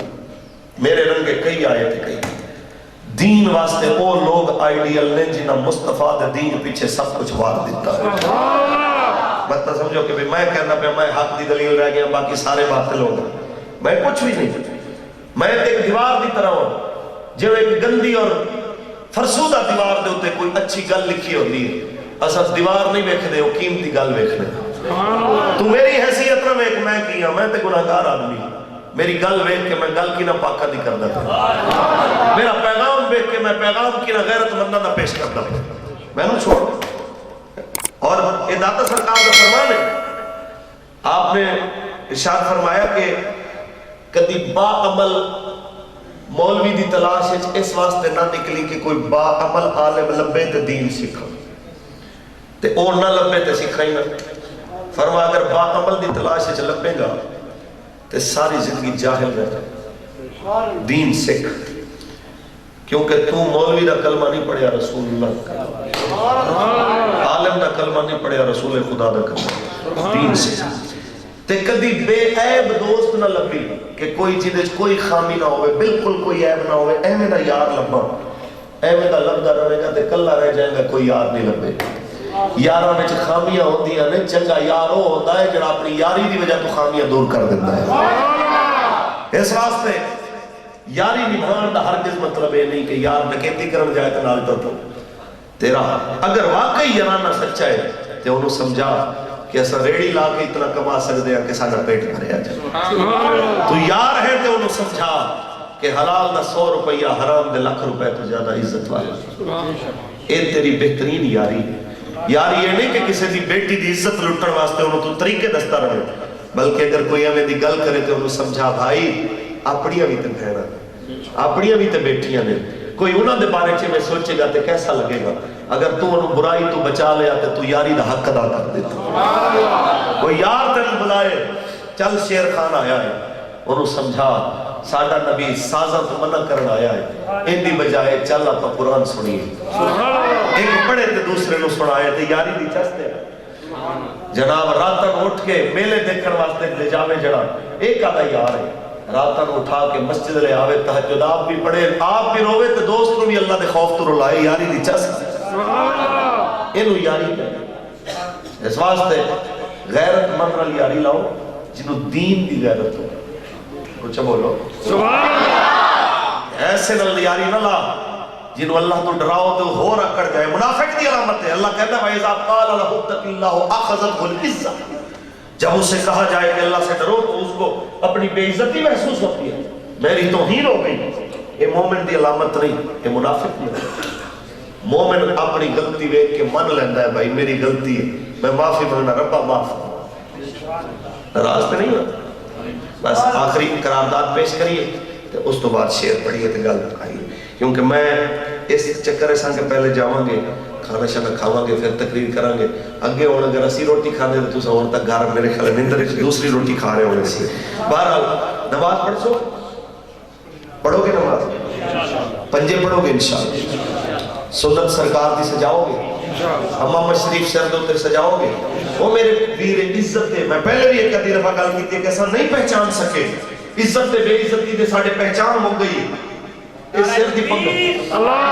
میرے رنگے کئی آئے تھے کئی. دین واسطے وہ لوگ آئیڈیل نے جنہاں مصطفیٰ دے دین پیچھے سب کچھ وار دیتا ہے. بات سمجھو کہ میں کہنا پہ میں حق دی دلیل رہ گیا باقی سارے باطل ہو گئے. میں کچھ بھی نہیں. میں ایک دیوار دی طرح ہوں جو ایک گندی اور فرسودہ دیوار دے ہوتے کوئی اچھی گل لکھی ہوتی ہے. اساس دیوار نہیں ویکھ دے وہ قیمتی گل ویکھ دے. تو میری حیثیت نہ ویکھ میں کیا میں تے گناہگار آدمی میری گل ویکھ کے میں گل کی نہ پاکہ نہیں کردا تھا. میرا پیغام ویکھ کے میں پیغام کی نہ غیرت مندہ نہ پیش کردا تھا. میں نہ چھوڑ. اور یہ داتا سرکار کا فرمان ہے. آپ نے ارشاد فرمایا کہ کدی با عمل مولوی دی تلاش اس واسطے نہ نکلی کہ کوئی با عمل عالم لبے تے دین سکھا تے اور نہ لبے تے سکھا ہی نہ. فرمایا اگر با عمل دی تلاش لبے گا تے ساری زندگی جاہل رہ جائے. دین سکھ کیونکہ تو مولوی دا کلمہ نہیں پڑھیا، رسول اللہ کا کلمہ، عالم دا کلمہ نہیں پڑھیا، رسول خدا دا کلمہ، دین سے تے کدی بے عیب دوست نہ لبی کہ کوئی چیز کوئی خامی نہ ہوئے، بالکل کوئی عیب نہ ہوئے، ایویں دا یار لبا، ایویں دا لبدا رہے گا تے کلا رہ جائے گا، کوئی یار نہیں لبے۔ یاراں وچ خامیاں ہوندیاں نے، چنگا یار وہ ہوندا ہے جڑا اپنی یاری دی وجہ تو خامیاں دور کر دیتا ہے۔ اس واسطے یاری نبھان دا ہرگز مطلب یہ نہیں کہ یار ڈکیتی کرن جائے تو نال تو تیرا، اگر واقعی یارانہ سچا ہے تو انہوں سمجھا کہ ایسا ریڑی لا کے اتنا کما سکتے ہیں کہ ساڑھا پیٹ بھریا جائے، تو یار ہے تو انہوں سمجھا کہ حلال دا 100 روپیہ، حرام دے لاکھ روپے تو زیادہ عزت والا، اے تیری بہترین یاری ہے۔ یاری یہ نہیں کہ کسی دی بیٹی دی عزت لٹن واسطے انہوں تو طریقے دستا رہے، بلکہ اگر کوئی ہمیں دی گل کرے تو انہوں سمجھا بھائی اپنیاں بھی تے بہنا، اپنیاں بھی تے بیٹیاں نے، کوئی انہوں دے بارے چے میں سوچے گا تے کیسا لگے گا؟ اگر تو انہوں برائی تو بچا لیا تو یاری دا حق ادا کر دیتا۔ کوئی یار تک بلائے چل شیر خان آیا ہے، انہوں سمجھا ساڑھا نبی سازہ تو منع کرنا آیا ہے، ان دی بجائے چل آپ قرآن سنیے، ایک پڑھے تے دوسرے نو سنائے تے یاری دی چستے جناب راتن اٹھ کے میلے دیکھن واسطے لے جاوے جڑا ایک آدھا یار ہے، راتن اٹھا کے مسجد لے آوے، تہجد آپ بھی پڑھے، آپ بھی روے تے دوست نو بھی اللہ دے خوف تو رلائے، یاری دی چستے انہوں یاری ہے۔ اس واسطے غیرت مند نال یاری لاؤ جنہوں دین دی غیرت ہو، کچھ بولو ایسے نال یاری نہ لا جنہوں اللہ تو ڈراؤ تو ہو رکڑ جائے، منافق دی علامت ہے۔ اللہ کہتا ہے وَإِذَا قَالَ لَهُ اتَّقِ اللَّهُ أَخَذَتْهُ الْعِزَّةُ، جب اسے کہا جائے کہ اللہ سے ڈرو تو اس کو اپنی بے عزتی محسوس ہوتی ہے، میری توہین ہو گئی۔ یہ مومن دی علامت نہیں، یہ منافق دی علامت۔ مومن اپنی غلطی ویکھ کے من لیندہ ہے بھائی میری غلطی ہے، میں معافی مانگنا، ربا معاف ناراض تو نہیں ہوتا۔ بس آخری قرارداد پیش کریے تو اس تو بعد شعر پڑھیے تو گل آئیے، کیونکہ میں اس چکر سان کے پہلے جاؤں گے، کھانا شانا کھاواں گے، پھر تقریر کریں گے، اگے ہونے اگر اسی روٹی کھانے تو تُسا ہونے تک گھر میرے خیال نندر دوسری روٹی کھا رہے ہونے سے۔ بہرحال نماز پڑھ سو، پڑھو گے نماز، پنجے پڑھو گے انشاءاللہ، سنت سرکار دی سجاؤ گے، امام شریف سر دو تر سجاؤ گے، وہ میرے ویر عزت ہے۔ میں پہلے بھی ایک دفعہ گل کی تھی کہ ایسا نہیں پہچان سکے، عزت دے بے عزتی دے ساڑھے پہچان ہو گئی، اس سر دی پنگل اللہ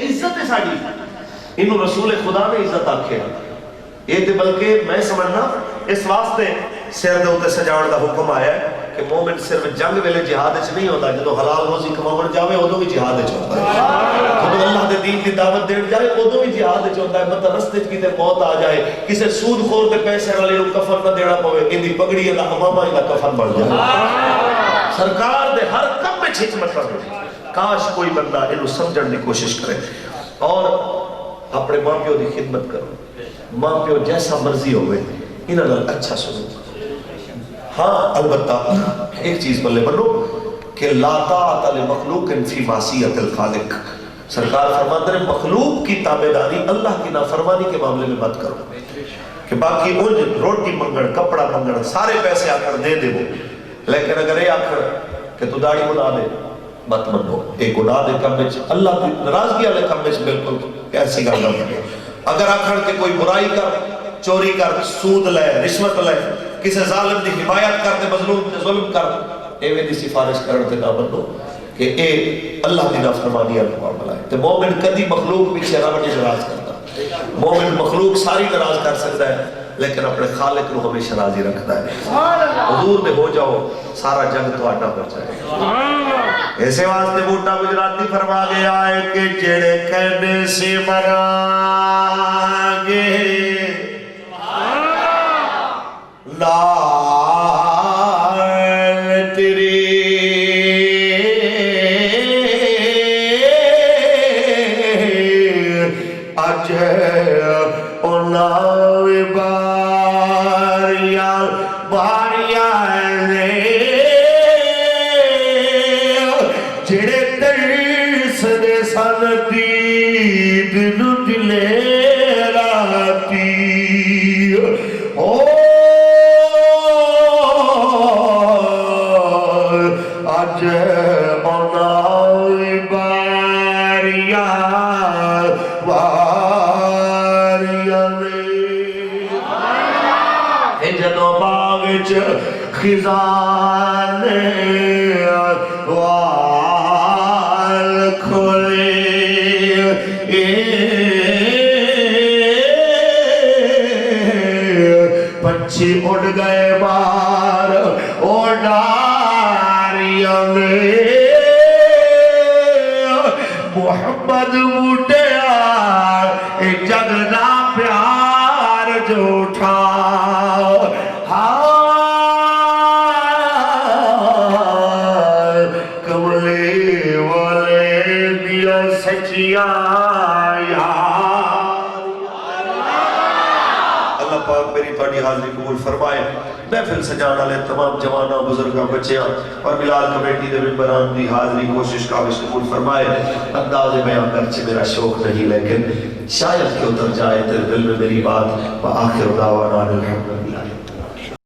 عزت ہے ساڑھی، انہوں رسول خدا نے عزت آکھے، یہ تے بلکہ میں سمجھنا اس واسطے سر دے ہوتے سجاؤں دا حکم آیا ہے کہ مومن صرف جنگ ویلے جہاد اچھ نہیں ہوتا، جدو حلال روزی کماون جاوے ادو بھی جہاد اچھ ہوتا ہے، جدو اللہ دے دین کی دعوت دین جائے ادو بھی جہاد اچھ ہوتا ہے۔ مطلب رستے کی تے موت آ جائے، کسے سود خور دے پیسے والے کو کفن نہ دینا پوے، ان دی پگڑی دا امامہ دا کفن بڑھ جائے۔ سرکار دے ہر کم میں حکمت ہے، کاش کوئی بندہ انہوں سمجھن دی کوشش کرے اور اپنے ماں پیو دی خدمت کرو، ماں پیو جیسا مرضی ہوئے انہوں نے اچھا سنو۔ ہاں البتہ ایک چیز بلے بنو کہ لا طاعت لمخلوق فی معصیت الخالق، سرکار فرماتے ہیں مخلوق کی تابعداری اللہ کی نافرمانی کے معاملے میں مت کرو، کہ باقی ان روٹی منگن، کپڑا منگن، سارے پیسے آکر دے دے وہ، لیکن اگر یہ آکر کہ تو داڑھی بنا دے مت منو، ایک گناہ دے کم وچ اللہ کی ناراضگی والے کم وچ بالکل ایسی گل نہ۔ اگر آکھن کہ کوئی برائی کر، چوری کر، سود لے، رشوت لے، کسی ظالم دی حمایت کر دے، مظلوم تے ظلم کر، ایویں دی سفارش کرن تے نہ بنو کہ اے اللہ دی نافرمانی والا معاملہ ہے۔ تے مومن کدی مخلوق پیچھے رب نہیں ناراض کرتا، مومن مخلوق ساری ناراض کر سکتا ہے لیکن اپنے خالق کو ہمیشہ راضی رکھتا ہے۔ حضور دے ہو جاؤ سارا جنگ تہاڈا ہو جائے۔ ایسے واسطے بوٹا گجراتی فرما گیا ہے کہ جڑے کہنے سے مران گے لال تیری اجے اناوی باریاں نے جڑے ترس دے سن دید نو دلیراتی، باریاں واریاں میں جدو باغ چ خزان وال کھولے پنچھی اڑ گئے بار اڑاریاں میں محمد موٹیا جگنا پیار جو اٹھا کملے والے دیا سچیاں اللہ پاک میری تھوڑی حاضری قبول فرمائے محفل سجان والے تمام جوانوں بزرگاں بچیاں اور بلال کمیٹی دے ممبران دی حاضری کوشش قابل قبول فرمائے انداز بیان کرچے میرا شوق نہیں لیکن شاید کہ اتر جائے تیرے دل میں میری بات وآخر دعوانا الحمدللہ